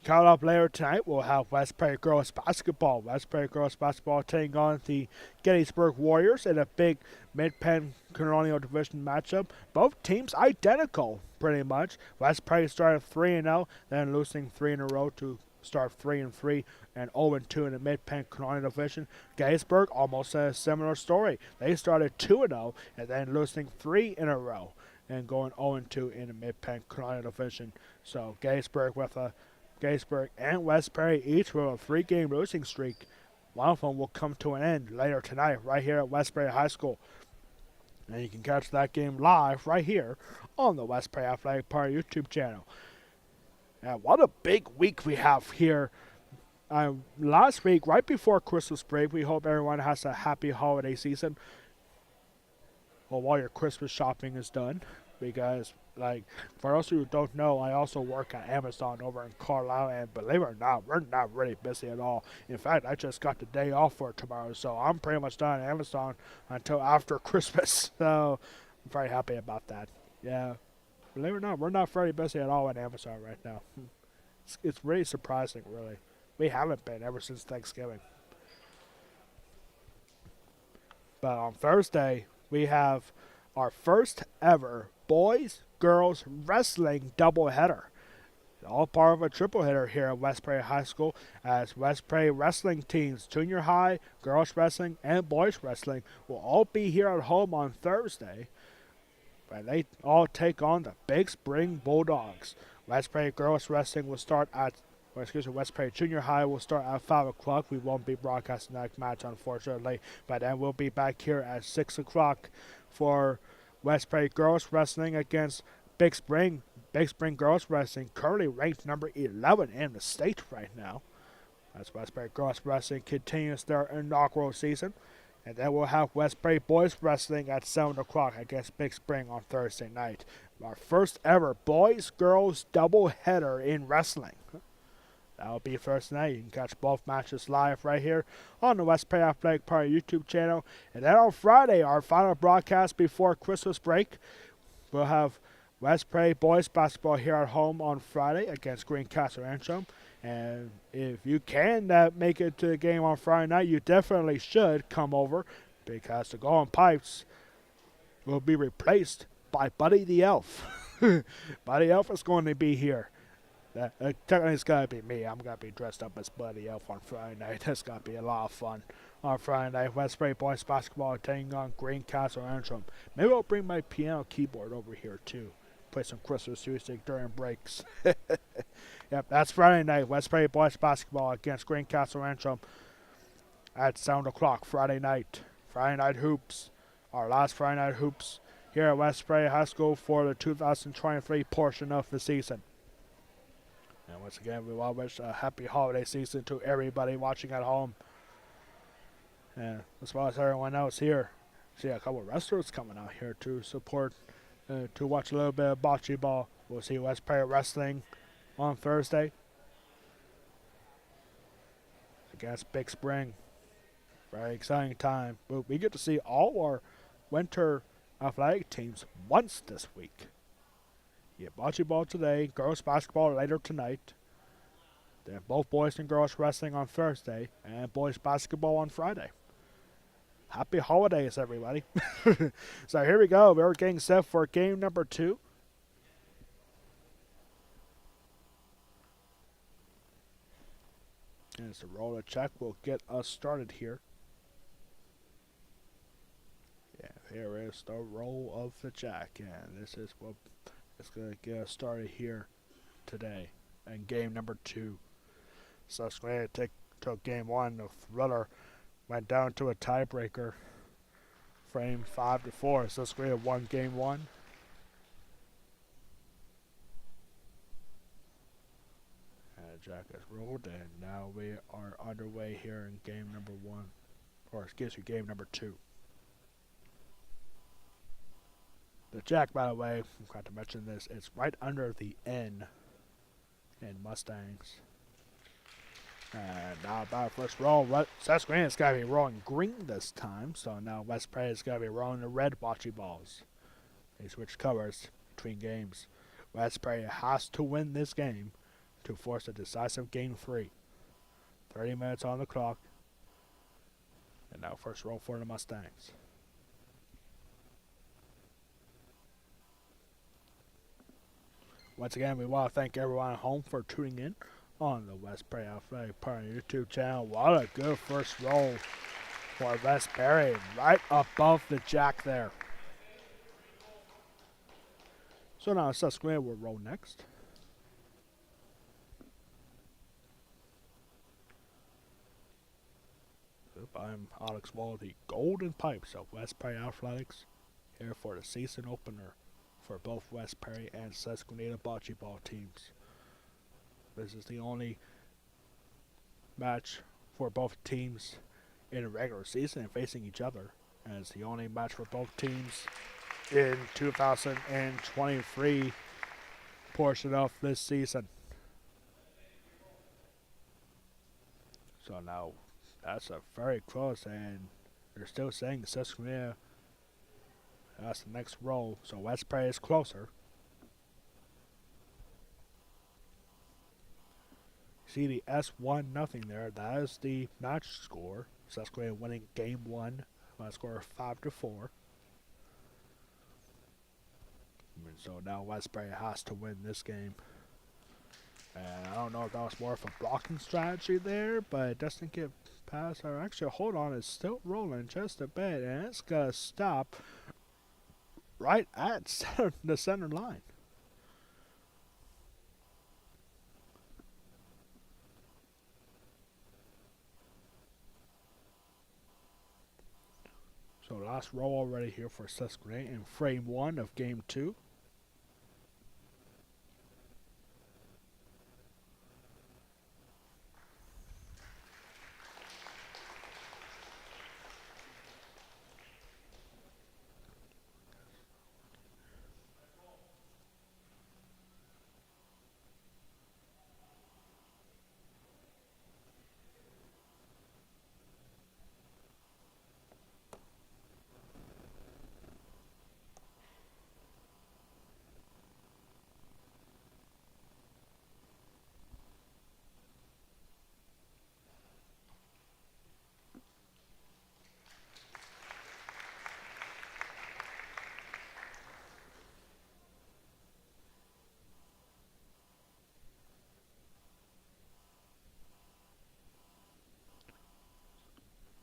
Coming up later tonight, we'll have West Perry Girls Basketball. West Perry Girls Basketball taking on the Gettysburg Warriors in a big Mid-Penn Colonial Division matchup. Both teams identical, pretty much. West Perry started 3-0, then losing 3 in a row to start 3-3 and 0-2 in the Mid-Penn Colonial Division. Gettysburg, almost a similar story. They started 2-0 and then losing 3 in a row and going 0-2 in the Mid-Penn Colonial Division. So Gettysburg and West Perry each with a 3-game losing streak. One of them will come to an end later tonight right here at West Perry High School. And you can catch that game live right here on the West Perry Athletic Park YouTube channel. And what a big week we have here. Last week, right before Christmas break, we hope everyone has a happy holiday season. Well, while your Christmas shopping is done, because Like, for those who don't know, I also work at Amazon over in Carlisle, and believe it or not, we're not really busy at all. In fact, I just got the day off for tomorrow, so I'm pretty much done at Amazon until after Christmas. So I'm very happy about that. Yeah, believe it or not, we're not very busy at all at Amazon right now. It's really surprising, really. We haven't been ever since Thanksgiving. But on Thursday, we have our first ever boys girls wrestling doubleheader. All part of a triple hitter here at West Prairie High School, as West Prairie wrestling teams, junior high, girls wrestling, and boys wrestling, will all be here at home on Thursday. But they all take on the Big Spring Bulldogs. West Prairie girls wrestling will start at West Prairie Junior High will start at 5 o'clock. We won't be broadcasting that match, unfortunately, but then we'll be back here at 6 o'clock for West Prairie Girls Wrestling against Big Spring. Big Spring Girls Wrestling currently ranked number 11 in the state right now. As West Prairie Girls Wrestling continues their inaugural season. And then we'll have West Prairie Boys Wrestling at 7 o'clock against Big Spring on Thursday night. Our first ever boys-girls doubleheader in wrestling. That'll be first night. You can catch both matches live right here on the West Prairie Athletic Park YouTube channel. And then on Friday, our final broadcast before Christmas break, we'll have West Prairie boys basketball here at home on Friday against Greencastle Antrim. And if you can make it to the game on Friday night, you definitely should come over, because the Golden Pipes will be replaced by Buddy the Elf. Buddy Elf is going to be here. Technically, it's got to be me. I'm going to be dressed up as Buddy Elf on Friday night. That's going to be a lot of fun. On Friday night, West Prairie boys basketball taking on Greencastle Antrim. Maybe I'll bring my piano keyboard over here, too. Play some Christmas music during breaks. Yep, that's Friday night. West Prairie boys basketball against Greencastle Antrim at 7 o'clock Friday night. Friday night hoops. Our last Friday night hoops here at West Prairie High School for the 2023 portion of the season. And once again, we want to wish a happy holiday season to everybody watching at home. And as well as everyone else here. See a couple of wrestlers coming out here to support, to watch a little bit of bocce ball. We'll see West Prairie Wrestling on Thursday against Big Spring. Very exciting time. We get to see all our winter athletic teams once this week. Yeah, bocce ball today, girls basketball later tonight. Then both boys and girls wrestling on Thursday, and boys basketball on Friday. Happy holidays, everybody. So here we go. We're getting set for game number 2. And it's a roll of check. We'll get us started here. Yeah, here is the roll of the jack. And this is what is going to get us started here today. And game number 2. Susquenita took game 1. The thriller went down to a tiebreaker. Frame 5-4. Susquenita won game 1. Jack is rolled, and now we are underway here in game number 1, or excuse me, game number 2. The jack, by the way, I forgot to mention this, it's right under the N in Mustangs. And now about first roll, Susquenita's got to be rolling green this time, so now West Prairie's got to be rolling the red bocce balls. They switch colors between games. West Prairie has to win this game to force a decisive game 3. 30 minutes on the clock. And now first roll for the Mustangs. Once again, we want to thank everyone at home for tuning in on the West Prairie Athletic Park YouTube channel. What a good first roll for West Prairie, right above the jack there. So now Susquenita will roll next. I'm Alex Wall, the Golden Pipes of West Prairie Athletics, here for the season opener for both West Prairie and Susquenita bocce ball teams. This is the only match for both teams in the regular season and facing each other, and it's the only match for both teams in 2023 portion of this season. So now that's a very close, and they're still saying Susquenita has the next roll, so West Prairie is closer. See the S1 nothing there. That is the match score. Susquenita winning game one by a score of 5-4. And so now West Prairie has to win this game. And I don't know if that was more of a blocking strategy there, but it doesn't get past. Or actually, hold on, it's still rolling just a bit, and it's gonna stop right at the center line. So last roll already here for Susquenita in frame one of game two.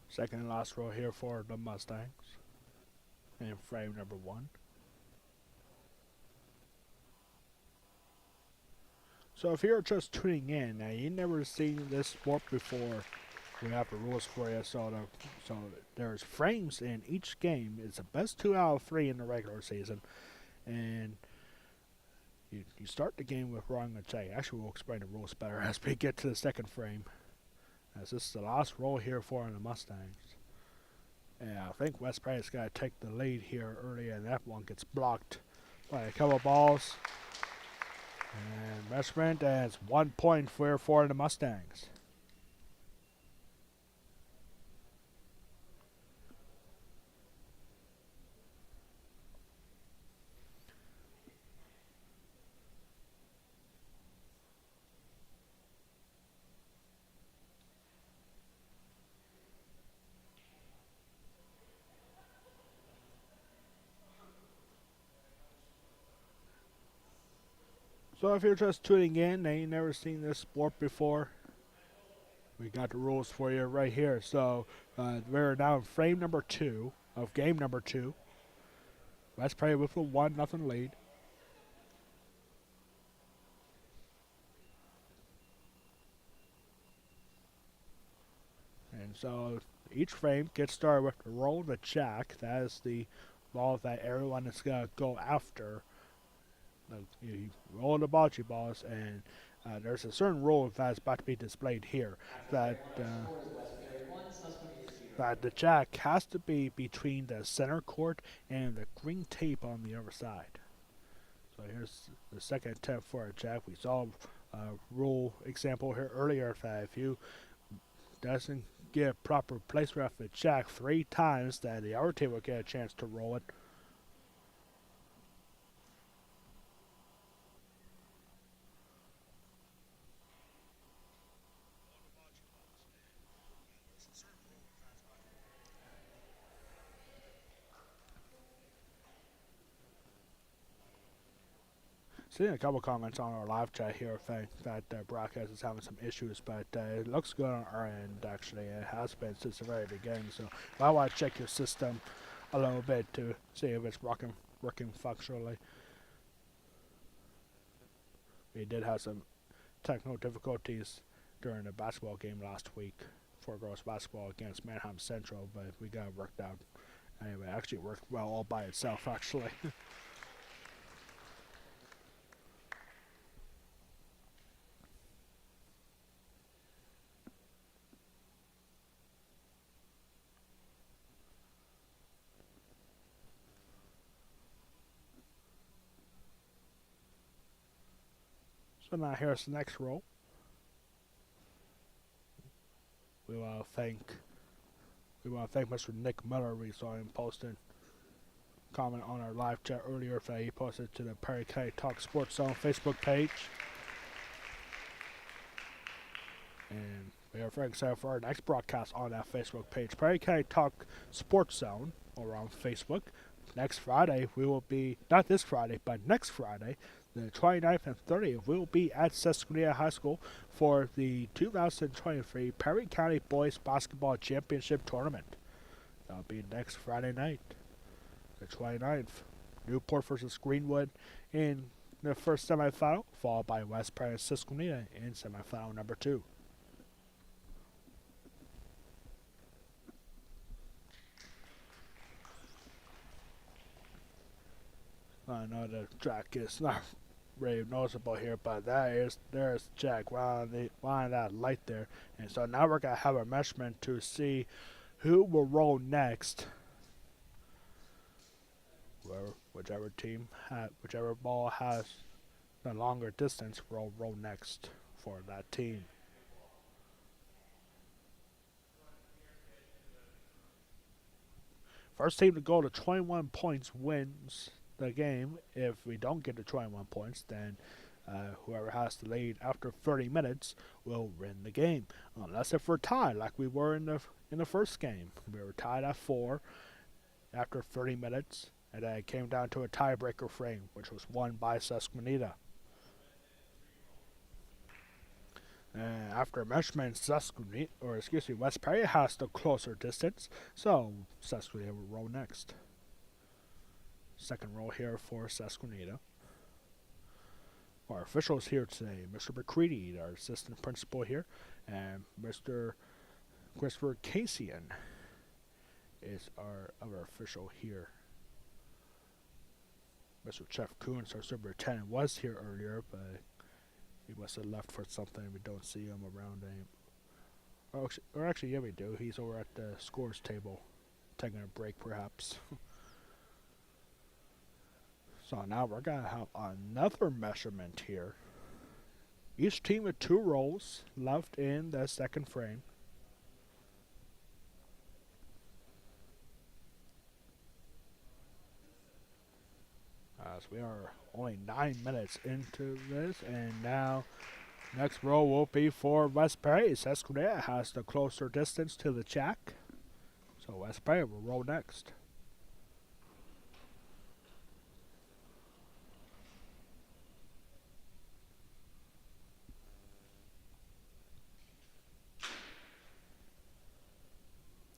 Second and last row here for the Mustangs in frame number one. So if you're just tuning in, now you never seen this sport before, we have the rules for you. So there's frames in each game. It's the best 2 out of 3 in the regular season, and you start the game with rolling a check. Actually, we'll explain the rules better as we get to the second frame, as this is the last roll here for the Mustangs. And I think West Prairie's got to take the lead here early, and that one gets blocked by a couple balls. And measurement, and it's 1 point for the Mustangs. So if you're just tuning in and you've never seen this sport before, we got the rules for you right here. So we're now in frame number 2 of game number 2. West Prairie with a 1-0 lead. And so each frame gets started with the roll the jack. That is the ball that everyone is going to go after. You roll the bocce balls, and there's a certain rule that is about to be displayed here. That that the jack has to be between the center court and the green tape on the other side. So here's the second attempt for a jack. We saw a rule example here earlier that if you doesn't get proper placement of the jack 3 times, then the other team will get a chance to roll it. Seeing a couple comments on our live chat here saying that broadcast is having some issues, but it looks good on our end, actually. It has been since the very beginning, so I want to check your system a little bit to see if it's working functionally. We did have some technical difficulties during the basketball game last week for girls basketball against Manheim Central, but we got it worked out. Anyway, it actually worked well all by itself, actually. So now here's the next roll. We want to thank Mr. Nick Miller. We saw him posted comment on our live chat earlier that he posted to the Perry County Talk Sports Zone Facebook page. And we are very excited for our next broadcast on that Facebook page, Perry County Talk Sports Zone, over on Facebook. Next Friday, we will be, not this Friday, but next Friday, the 29th and 30th, we will be at Susquenita High School for the 2023 Perry County Boys Basketball Championship Tournament. That'll be next Friday night, the 29th. Newport versus Greenwood in the first semifinal, followed by West Perry and Susquenita in semifinal number 2. I know the track is not really noticeable here, but there's Jack right on that light there. And so now we're going to have a measurement to see who will roll next. Whichever ball has the longer distance will roll next for that team. First team to go to 21 points wins the game. If we don't get to 21 points, then whoever has the lead after 30 minutes will win the game. Unless if we're tied, like we were in the first game. We were tied at 4 after 30 minutes, and then it came down to a tiebreaker frame, which was won by Susquenita. And after measurement, West Perry has the closer distance, so Susquenita will roll next. Second roll here for Susquenita. Our officials here today, Mr. McCready, our assistant principal here, and Mr. Christopher Casian is our other official here. Mr. Jeff Coons, our superintendent, was here earlier, but he must have left for something. We don't see him around anymore. Or actually, yeah, we do. He's over at the scores table, taking a break, perhaps. So now we're going to have another measurement here. Each team with 2 rolls left in the second frame. As we are only 9 minutes into this, and now next roll will be for West Perry. Susquenita has the closer distance to the jack, so West Perry will roll next.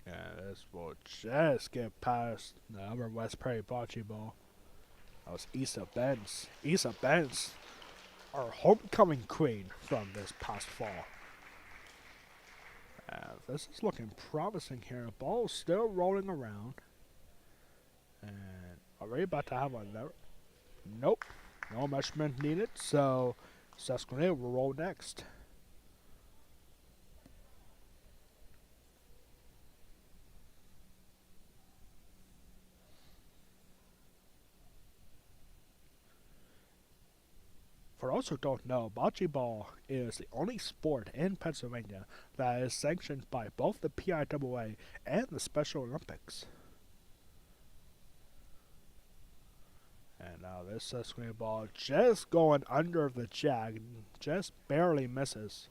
And this will just get past the other West Perry bocce ball. That was Issa Benz. Issa Benz, our homecoming queen from this past fall. This is looking promising here. The ball is still rolling around. And are we about to have another? Nope. No measurement needed. So Susquenita will roll next. For those who don't know, bocce ball is the only sport in Pennsylvania that is sanctioned by both the PIAA and the Special Olympics. And now this Susquenita ball just going under the jag, just barely misses.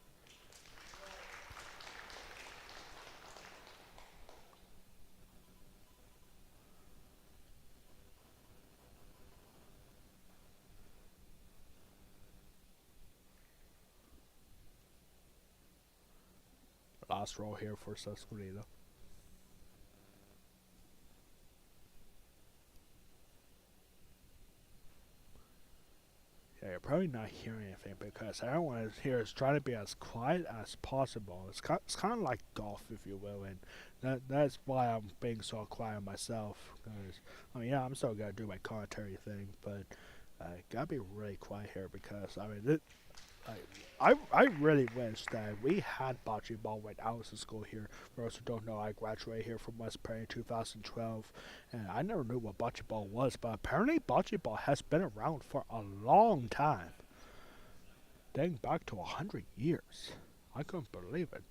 Last roll here for Susquenita. Yeah, you're probably not hearing anything because everyone here is trying to be as quiet as possible. It's kind of like golf, if you will, and that's why I'm being so quiet myself. Cause, I mean, yeah, I'm still gonna do my commentary thing, but I gotta be really quiet here because I mean, I really wish that we had bocce ball when I was in school here. For those who don't know, I graduated here from West Perry in 2012, and I never knew what bocce ball was, but apparently bocce ball has been around for a long time. dating back to 100 years. I couldn't believe it.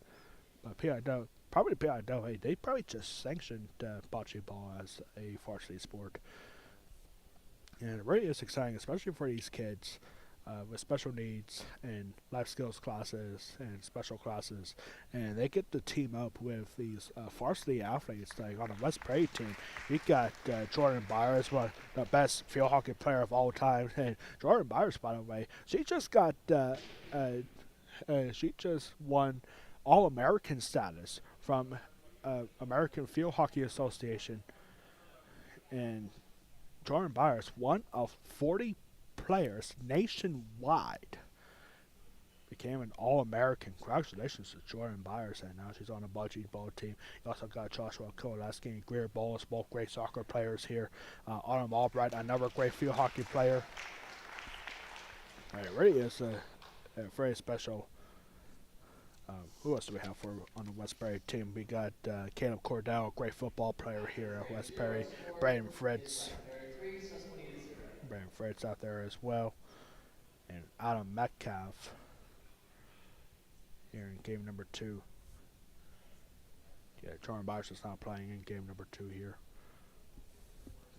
But PIW, they probably just sanctioned bocce ball as a varsity sport. And it really is exciting, especially for these kids with special needs and life skills classes and special classes. And they get to team up with these varsity athletes. Like on the West Prairie team, we got Jordan Byers, one of the best field hockey player of all time. And Jordan Byers, by the way, she just won All-American status from American Field Hockey Association. And Jordan Byers, one of 40 players nationwide, became an All-American. Congratulations to Jordan Byers, and now she's on the Bocce ball team. You also got Joshua Kowaleski and Greer Bowles, both great soccer players here. Autumn Albright, another great field hockey player. It really is a very special. Who else do we have on the West Prairie team? We got Caleb Cordell, great football player here at West Prairie. Brandon Fritz. Brandon Fritz out there as well. And Adam Metcalf here in game number 2. Yeah, Jordan Byers is not playing in game number 2 here.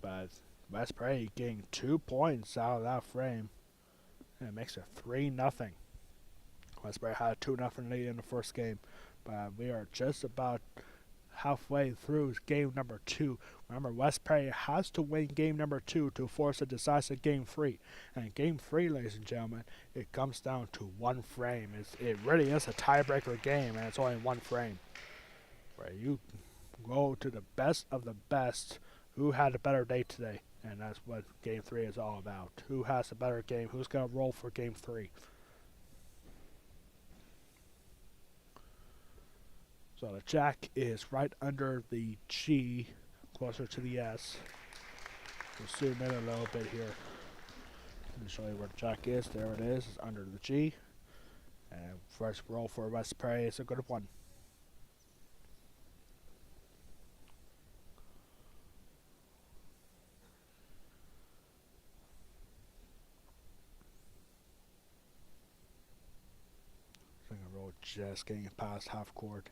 But West Prairie getting 2 points out of that frame. And it makes it 3-0. West Prairie had a 2-0 lead in the first game. But we are just about halfway through game number 2. Remember, West Prairie has to win game number 2 to force a decisive game 3. And game 3, ladies and gentlemen, it comes down to one frame. It really is a tiebreaker game, and it's only one frame. Where you go to the best of the best. Who had a better day today? And that's what game 3 is all about. Who has a better game? Who's going to roll for game 3? So the jack is right under the G, closer to the S. We'll zoom in a little bit here. Let me show you where the jack is. There it is. It's under the G. And first roll for West Prairie is a good one. Second roll just getting past half court.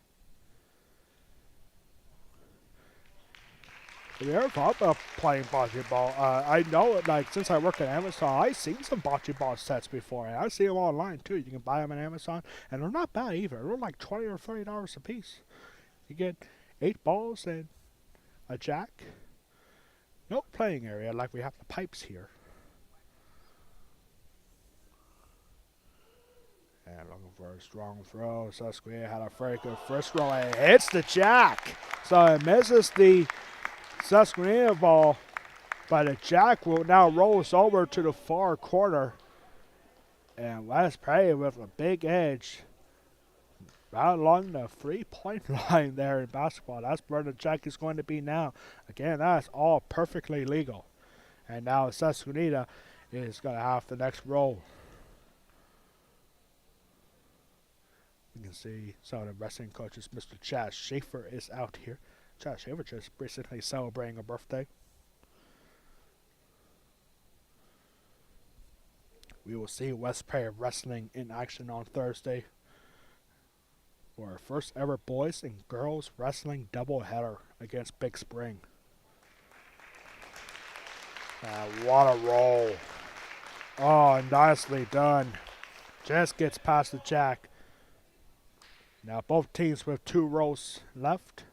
Have you ever thought about playing bocce ball? I know, like, since I work at Amazon, I've seen some bocce ball sets before, and I see them online too. You can buy them on Amazon, and they're not bad either. They're like $20 or $30 a piece. You get 8 balls and a jack. No playing area like we have the pipes here. And looking for a strong throw. Susquenita had a very good first throw, and it hits the jack. So it misses the Susquenita ball, but the jack will now rolls over to the far corner. And West Prairie with a big edge right along the 3-point line there in basketball. That's where the jack is going to be now. Again, that's all perfectly legal. And now Susquenita is going to have the next roll. You can see some of the wrestling coaches. Mr. Chad Schaefer is out here. Chad Schaefer just recently celebrating a birthday. We will see West Prairie wrestling in action on Thursday for our first ever boys and girls wrestling doubleheader against Big Spring. What a roll. Oh, nicely done. Just gets past the jack. Now both teams with 2 rolls left.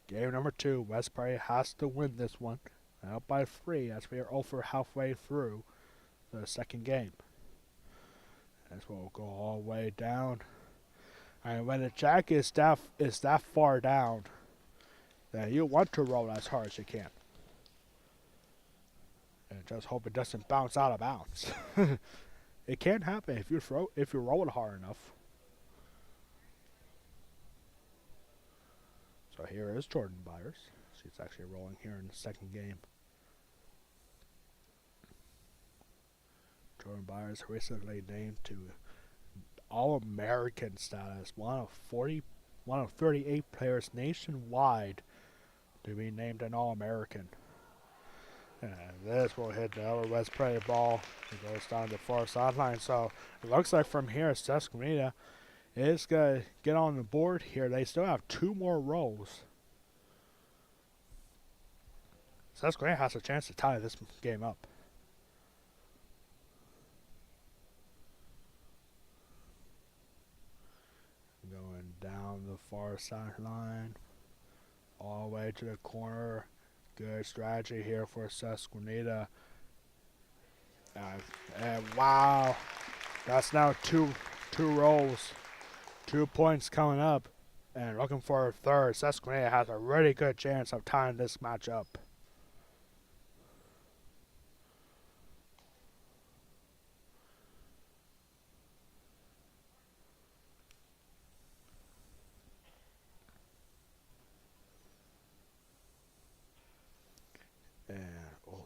Game number 2, West Prairie has to win this one. Out by 3 as we are over halfway through the second game. As we'll go all the way down. And when the jack is that far down, then you want to roll as hard as you can. And just hope it doesn't bounce out of bounds. It can happen if you roll it hard enough. So here is Jordan Byers. She's actually rolling here in the second game. Jordan Byers recently named to All-American status, one of 38 players nationwide to be named an All-American. And this will hit the other West Prairie ball. It goes down the far sideline. So it looks like from here, Susquenita is going to get on the board here. They still have 2 more rolls. Susquenita has a chance to tie this game up. Going down the far sideline, all the way to the corner. Good strategy here for Susquenita. And wow, that's now two rolls, 2 points coming up, and looking for a third. Susquenita has a really good chance of tying this match up. And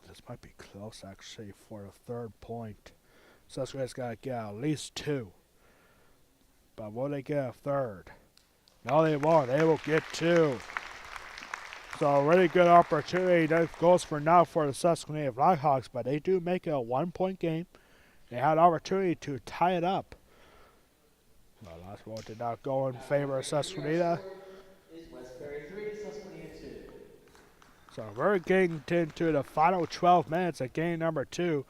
this might be close actually for the 3rd point. Susquenita's got to get at least 2. But will they get a 3rd? No, they won't. They will get 2. So a really good opportunity that goes for now for the Susquenita Blackhawks, but they do make it a 1-point game. They had an opportunity to tie it up. Well, last one did not go in favor of Susquenita. Is West Prairie 3, Susquenita 2. So we're getting into the final 12 minutes of game number 2.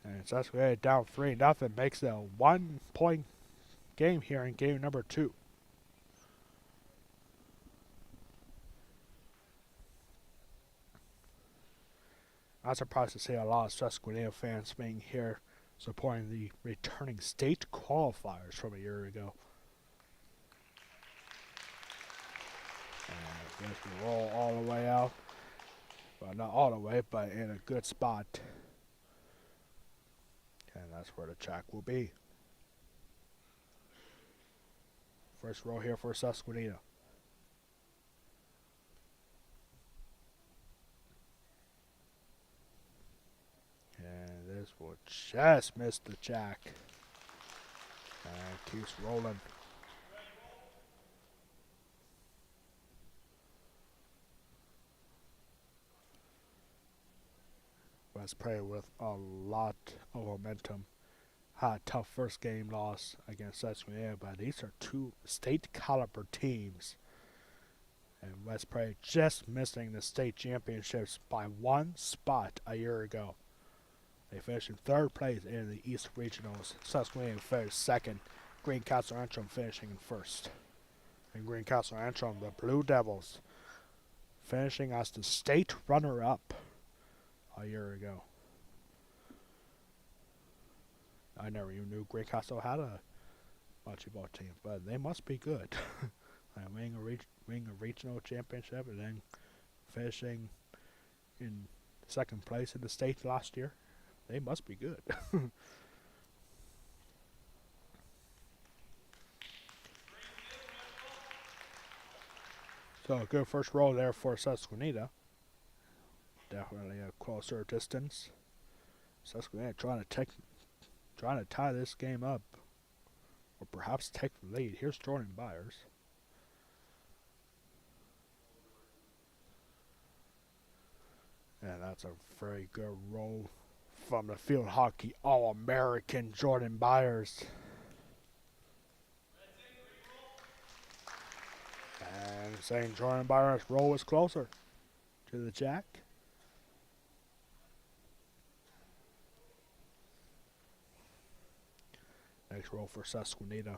And Susquenita down 3-0 makes it a 1-point game here in game number 2. I'm surprised to see a lot of Susquenita fans being here supporting the returning state qualifiers from a year ago. And this will roll all the way out. Well, not all the way, but in a good spot. And that's where the track will be. First roll here for Susquenita. And this will just miss the jack. And keeps rolling. West Prairie with a lot of momentum. Had a tough first game loss against Susquenita, but these are 2 state caliber teams. And West Prairie just missing the state championships by 1 spot a year ago. They finished in 3rd place in the East Regionals. Susquenita finished 2nd. Greencastle Antrim finishing in 1st. And Greencastle Antrim, the Blue Devils, finishing as the state runner-up a year ago. I never even knew Greencastle had a bocce team, but they must be good. Winning a regional championship and then finishing in 2nd place in the state last year. They must be good. So a good first roll there for Susquenita. Definitely a closer distance. Susquenita trying to tie this game up, or perhaps take the lead. Here's Jordan Byers. And that's a very good roll from the field hockey All-American Jordan Byers. And saying Jordan Byers' roll is closer to the jack. Next roll for Susquenita.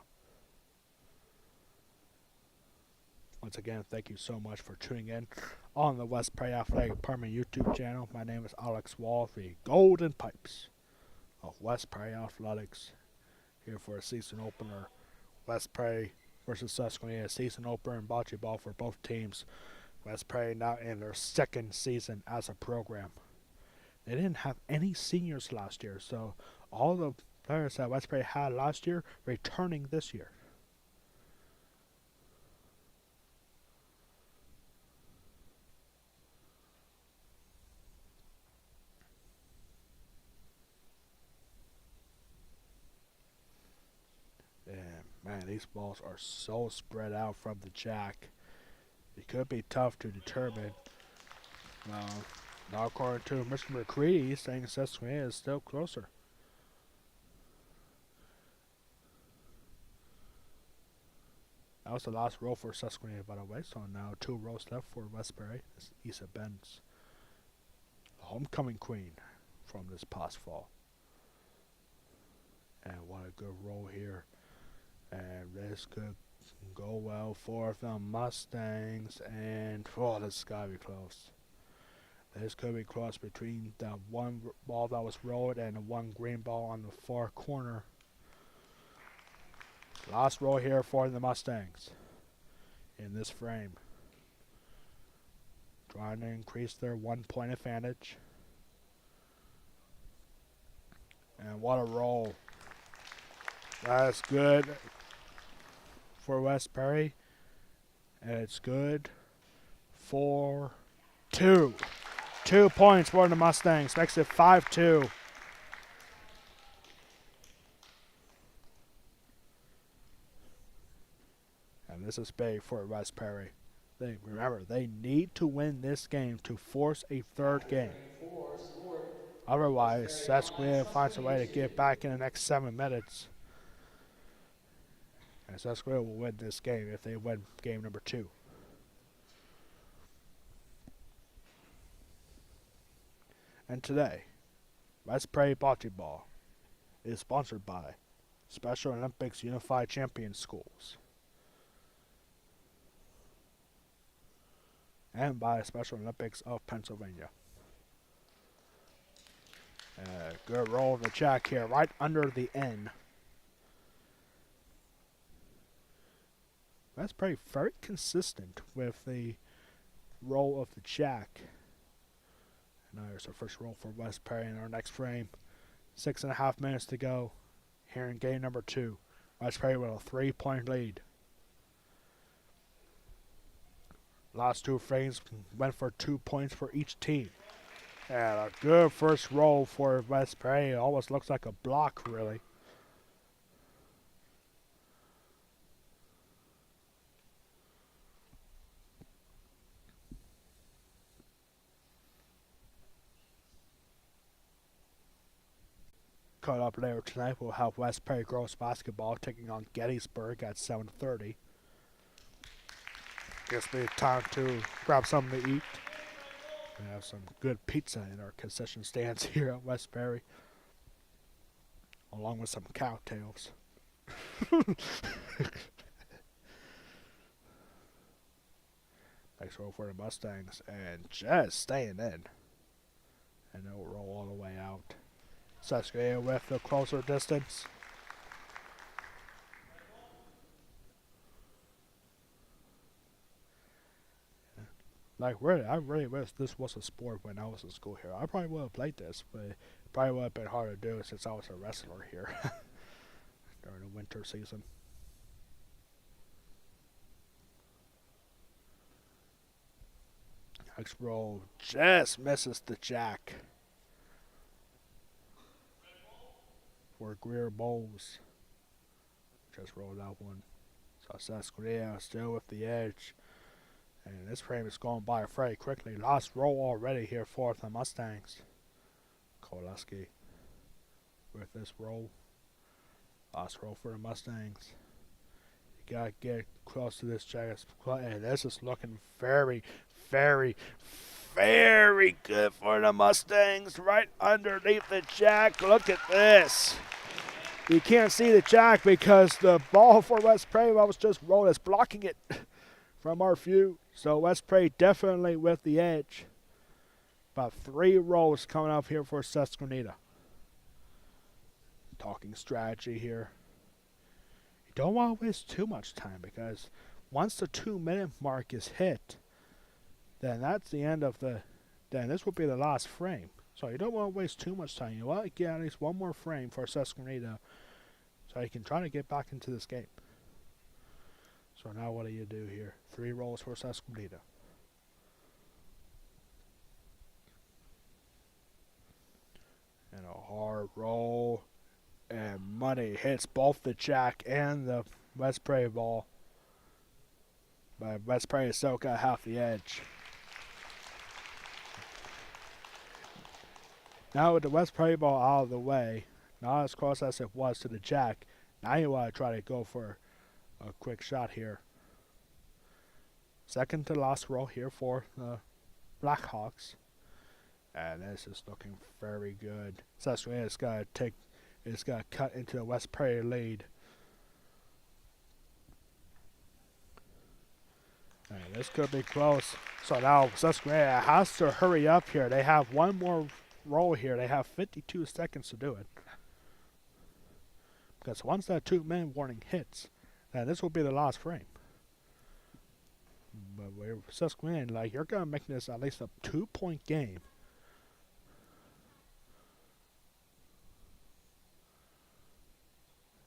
Once again, thank you so much for tuning in on the West Prairie Athletic Department YouTube channel. My name is Alex Wall, the Golden Pipes of West Prairie Athletics, here for a season opener. West Prairie versus Susquenita, season opener in bocce ball for both teams. West Prairie now in their 2nd season as a program. They didn't have any seniors last year, so all the players that West Prairie had last year returning this year. And man, these balls are so spread out from the jack. It could be tough to determine. Now according to Mr. McCready, he's saying Susquenita is still closer. That was the last roll for Susquenita, by the way, so now 2 rolls left for Westbury. It's Issa Benz, the homecoming queen from this past fall. And what a good roll here. And this could go well for the Mustangs, and this has got to be close. This could be close between the one ball that was rolled and the one green ball on the far corner. Last roll here for the Mustangs in this frame. Trying to increase their 1-point advantage. And what a roll. That's good for Westbury. And it's good for 2. 2 points for the Mustangs. Makes it 5-2. And this is big for Westbury. Remember, they need to win this game to force a third game. Otherwise, Susquenita finds a way to get back in the next 7 minutes. And Susquenita will win this game if they win game number 2. And today, Westbury Bocce Ball is sponsored by Special Olympics Unified Champion Schools and by Special Olympics of Pennsylvania. Good roll of the jack here, right under the N. That's pretty very consistent with the roll of the jack. And there's our first roll for Westbury in our next frame. 6.5 minutes to go here in game number 2. Westbury with a 3-point lead. Last 2 frames went for 2 points for each team. And a good first roll for Westbury. It almost looks like a block, really. Caught up later tonight, we'll have Westbury girls basketball taking on Gettysburg at 7:30. Gives me time to grab something to eat. We have some good pizza in our concession stands here at Westbury, along with some cocktails. Next roll for the Mustangs, and just staying in. And it'll roll all the way out. Susquenita with the closer distance. Like, really, I really wish this was a sport when I was in school here. I probably would have played this, but it probably would have been hard to do since I was a wrestler here during the winter season. Next roll just misses the jack for Greer Bowles. Just rolled that one. So Susquenita still with the edge. And this frame is going by very quickly. Last roll already here for the Mustangs. Kowalski with this roll. Last roll for the Mustangs. You gotta get close to this jack. And this is looking very, very, very good for the Mustangs. Right underneath the jack. Look at this. You can't see the jack because the ball for Westbury was just rolled. It's blocking it from our view. So Westbury definitely with the edge. About 3 rolls coming up here for Susquenita. Talking strategy here. You don't want to waste too much time because once the 2-minute mark is hit, then that's the end of the, then this will be the last frame. So you don't want to waste too much time. You want to get at least one more frame for Susquenita so you can try to get back into this game. So now what do you do here? 3 rolls for Susquenita. And a hard roll. And money hits both the jack and the West Prairie ball. But West Prairie still got half the edge. Now with the West Prairie ball out of the way, not as close as it was to the jack, now you want to try to go for a quick shot here. Second to last roll here for the Blackhawks. And this is looking very good. Susquenita's got to cut into the West Prairie lead. And this could be close. So now Susquenita has to hurry up here. They have one more roll here. They have 52 seconds to do it. Because once that 2-minute warning hits, then this will be the last frame. But we're Susquenita, like, you're going to make this at least a 2-point game.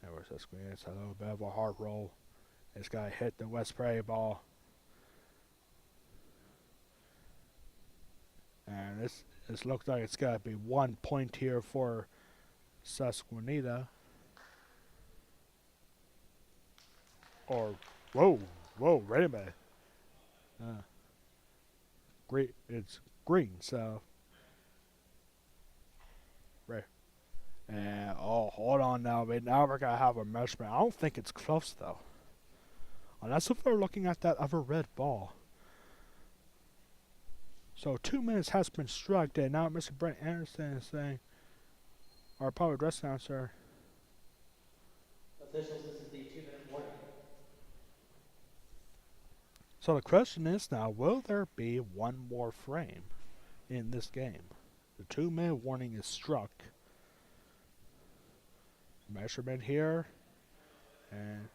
And we're Susquenita, it's a little bit of a hard roll. It's got to hit the West Prairie ball. And this looks like it's got to be 1 point here for Susquenita. Or, whoa, wait a minute. It's green, so. Right. And, oh, hold on now. Now we're going to have a measurement. I don't think it's close, though. Unless if we're looking at that other red ball. So 2 minutes has been struck, and now Mr. Brent Anderson is saying, our public address announcer. Officials, this is the 2-minute warning. So the question is now, will there be one more frame in this game? The 2-minute warning is struck. Measurement here, and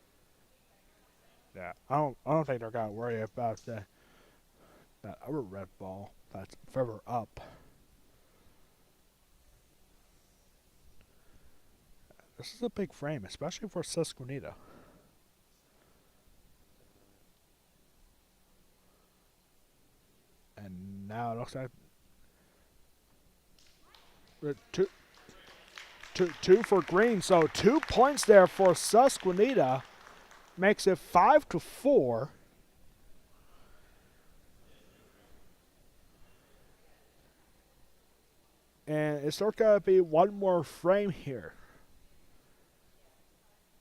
yeah, I don't think they're gonna worry about that other red ball that's further up. This is a big frame, especially for Susquenita. And now it looks like two for green, so 2 points there for Susquenita makes it 5-4. And it's still got to be one more frame here.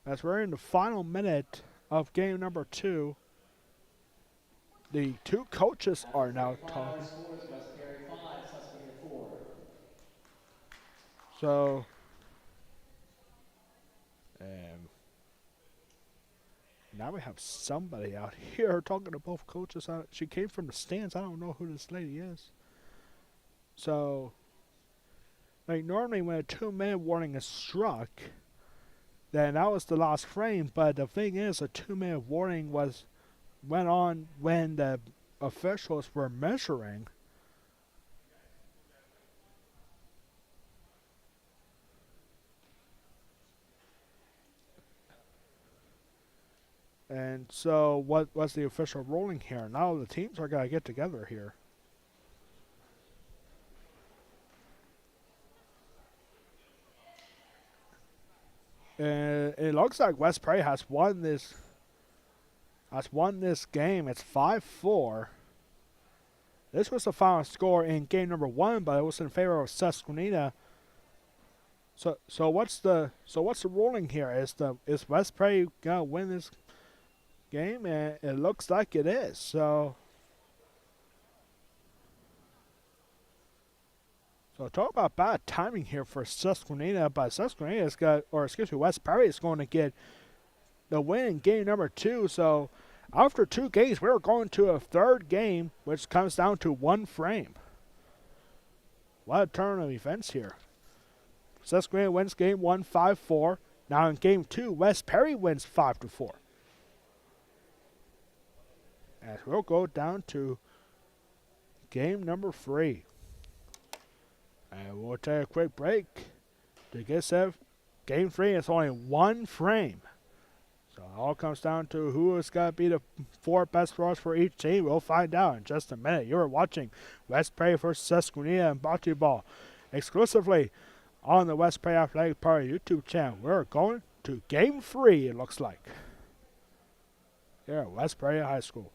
As we're in the final minute of game number 2, the two coaches are now talking. So, now we have somebody out here talking to both coaches. She came from the stands. I don't know who this lady is. So, like, normally when a 2-minute warning is struck, then that was the last frame. But the thing is, a 2-minute warning went on when the officials were measuring. And so what was the official ruling here? Now the teams are going to get together here. And it looks like West Prairie has won this game. It's 5-4. This was the final score in game number 1, but it was in favor of Susquenita. So what's the ruling here? Is West Prairie gonna win this game? And it looks like it is. So talk about bad timing here for Susquenita, but West Prairie is going to get the win in game number 2. So after 2 games, we're going to a third game, which comes down to 1 frame. What a turn of events here. Susquenita wins game 1 5-4. Now in game 2, West Prairie wins 5-4. As we'll go down to game number 3. And we'll take a quick break to get set. Game 3 is only 1 frame. So it all comes down to who has got to be the 4 best throwers for each team. We'll find out in just a minute. You're watching West Prairie versus Susquenita and Bocce Ball exclusively on the West Prairie Athletic Party YouTube channel. We're going to game 3, it looks like. here at West Prairie High School.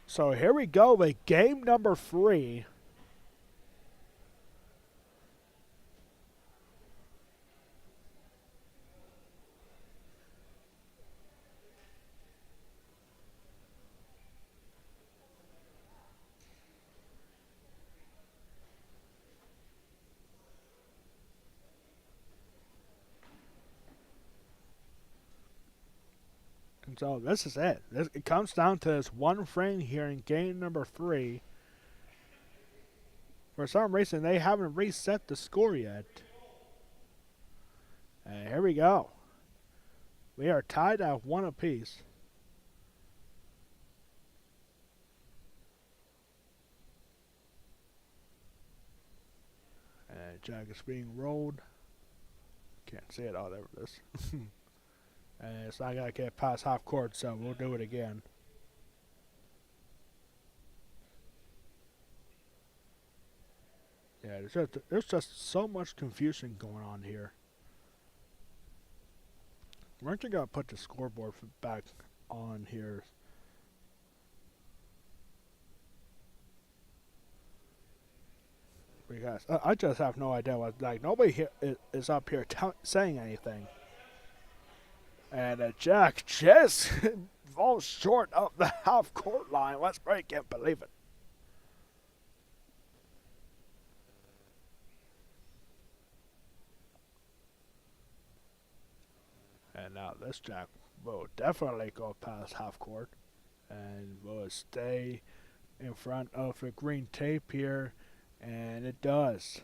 So here we go with game number 3. And so this is it. It comes down to this one frame here in game number 3. For some reason, they haven't reset the score yet. And here we go. We are tied at 1 apiece. And Jack is being rolled. Can't see it. Oh, there it is. And it's not going to get past half court, so we'll do it again. Yeah, there's just so much confusion going on here. We're actually going to put the scoreboard back on here. Because I just have no idea what, like, nobody here is up here saying anything. And Jack just falls short of the half court line. West Prairie can't believe it. And now this Jack will definitely go past half court and will stay in front of the green tape here, and it does.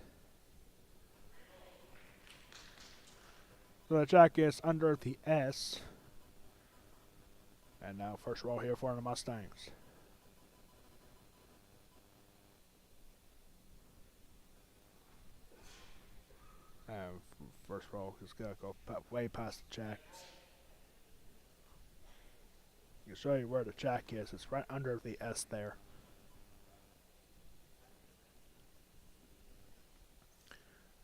So the Jack is under the S. And now first roll here for the Mustangs. And first roll is going to go way past the Jack. I can show you where the Jack is. It's right under the S there.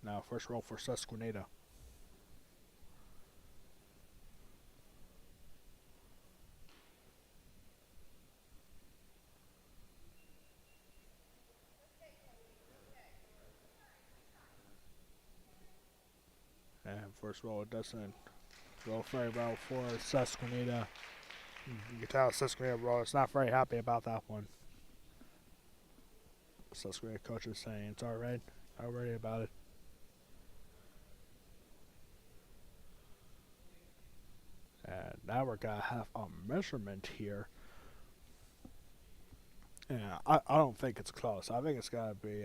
Now first roll for Susquenita. And first roll, it doesn't go very well for Susquenita. You can tell Susquenita is not very happy about that one. Susquenita coach is saying it's alright. Not worry about it. And now we're going to have a measurement here. And I don't think it's close. I think it's going to be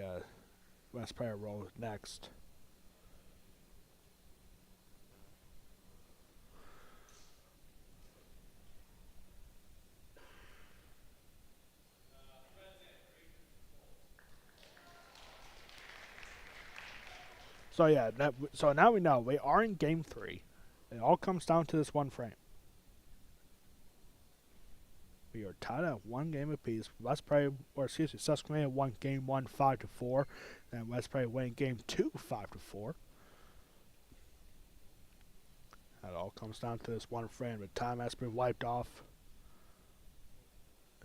West Prairie roll next. So yeah, so now we know we are in game 3. It all comes down to this one frame. We are tied at 1 game apiece. Susquenita won game 1 5-4, and West Prairie won game 2 5-4. It all comes down to this one frame. The time has been wiped off.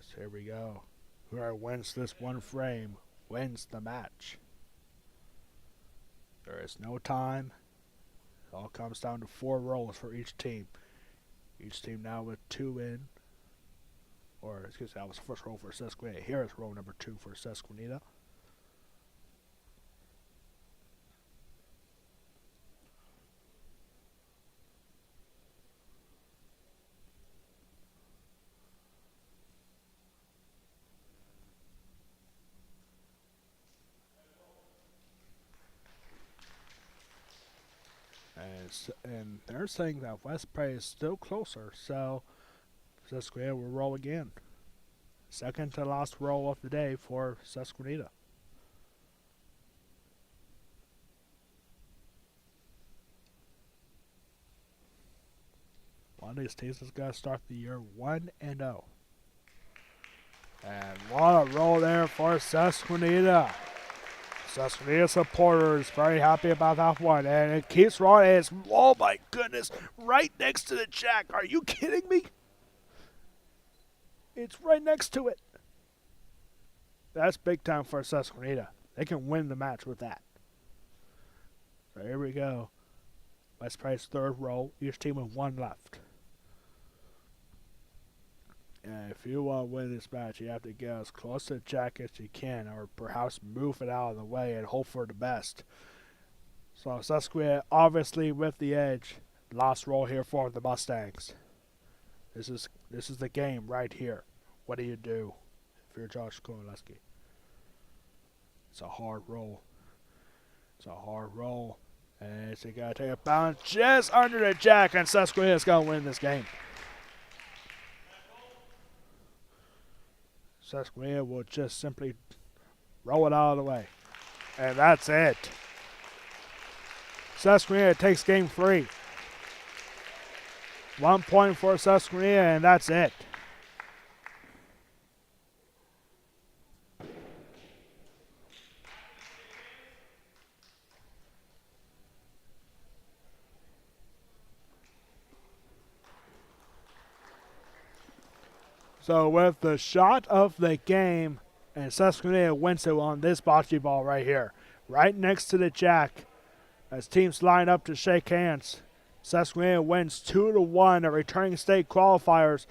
So here we go. Whoever wins this one frame wins the match. There is no time. It all comes down to 4 rolls for each team. Each team now with 2 in. Or, excuse me, that was the first roll for Susquenita. Here is roll number 2 for Susquenita. And they're saying that West Prairie is still closer, so Susquenita will roll again. Second to last roll of the day for Susquenita. One of these teams is going to start the year 1-0. And what a roll there for Susquenita. Susquenita supporters very happy about that one. And it keeps rolling. It's, oh my goodness, right next to the jack. Are you kidding me? It's right next to it. That's big time for Susquenita. They can win the match with that. So here we go. West Prairie's third roll. Each team with one left. And if you want to win this match, you have to get as close to the jack as you can, or perhaps move it out of the way and hope for the best. So Susquenita obviously with the edge. Last roll here for the Mustangs. This is the game right here. What do you do if you're Josh Kowaleski? It's a hard roll. It's a hard roll. And it's got to take a bounce just under the jack, and Susquenita's going to win this game. Susquenita will just simply roll it out of the way. And that's it. Susquenita takes game 3. 1 point for Susquenita, and that's it. So with the shot of the game, and Susquenita wins it on this bocce ball right here. Right next to the jack. As teams line up to shake hands. Susquenita wins 2-1. The returning state qualifiers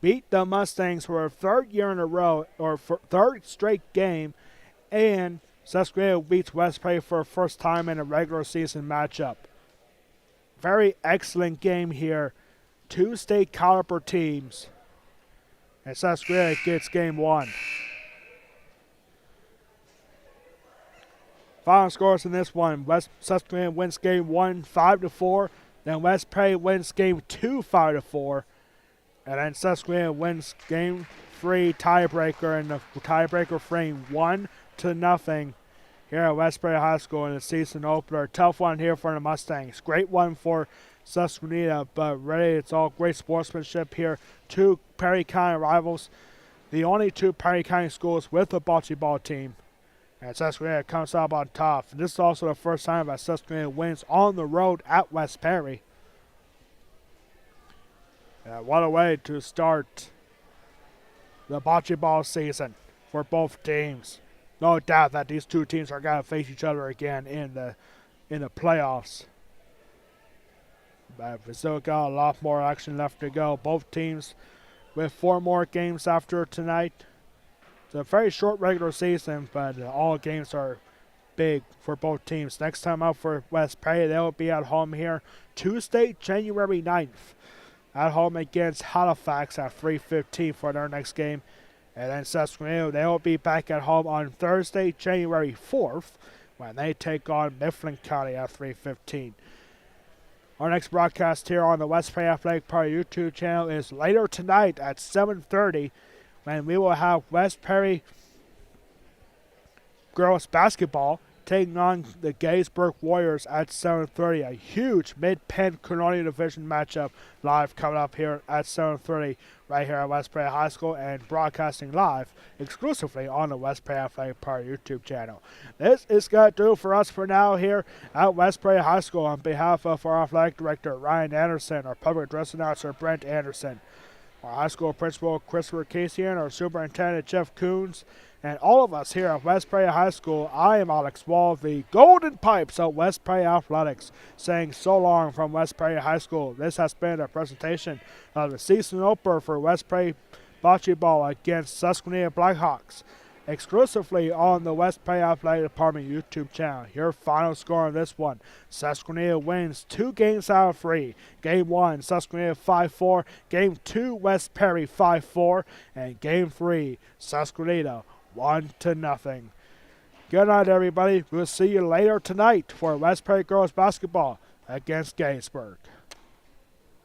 beat the Mustangs for a third year in a row, or for third straight game. And Susquenita beats West Prairie for the first time in a regular season matchup. Very excellent game here. 2 state caliber teams. And Susquenita gets game 1. Final scores in this one. Susquenita wins game 1 5-4. Then West Prairie wins game 2 5-4. And then Susquenita wins game 3 tiebreaker, and the tiebreaker frame 1-0 here at West Prairie High School in the season opener. Tough one here for the Mustangs. Great one for Susquenita, but really it's all great sportsmanship here. 2 Perry County rivals, the only 2 Perry County schools with a bocce ball team. And Susquenita comes out on top. And this is also the first time that Susquenita wins on the road at West Prairie. And what a way to start the bocce ball season for both teams. No doubt that these 2 teams are going to face each other again in the playoffs. But we still got a lot more action left to go. Both teams with 4 more games after tonight. It's a very short regular season, but all games are big for both teams. Next time out for West Prairie, they'll be at home here Tuesday, January 9th. At home against Halifax at 3:15 for their next game. And then Susquenita, they'll be back at home on Thursday, January 4th, when they take on Mifflin County at 3:15. Our next broadcast here on the West Prairie Athletic Park YouTube channel is later tonight at 7:30, when we will have West Prairie girls basketball taking on the Gettysburg Warriors at 7:30. A huge mid-Penn Colonial Division matchup live coming up here at 7:30 right here at West Prairie High School, and broadcasting live exclusively on the West Prairie Athletic Park YouTube channel. This is going to do it for us for now here at West Prairie High School. On behalf of our athletic director, Ryan Anderson, our public address announcer, Brent Anderson, our high school principal, Christopher Casian, our superintendent, Jeff Coons, and all of us here at West Prairie High School, I am Alex Wall, the Golden Pipes of West Prairie Athletics, saying so long from West Prairie High School. This has been a presentation of the season opener for West Prairie Bocce Ball against Susquenita Blackhawks, exclusively on the West Prairie Athletic Department YouTube channel. Your final score on this one: Susquenita wins 2 games out of 3. Game 1, Susquenita 5-4. Game 2, West Prairie 5-4. And Game 3, Susquenita 1-0. Good night, everybody. We'll see you later tonight for West Prairie Girls Basketball. against Gettysburg.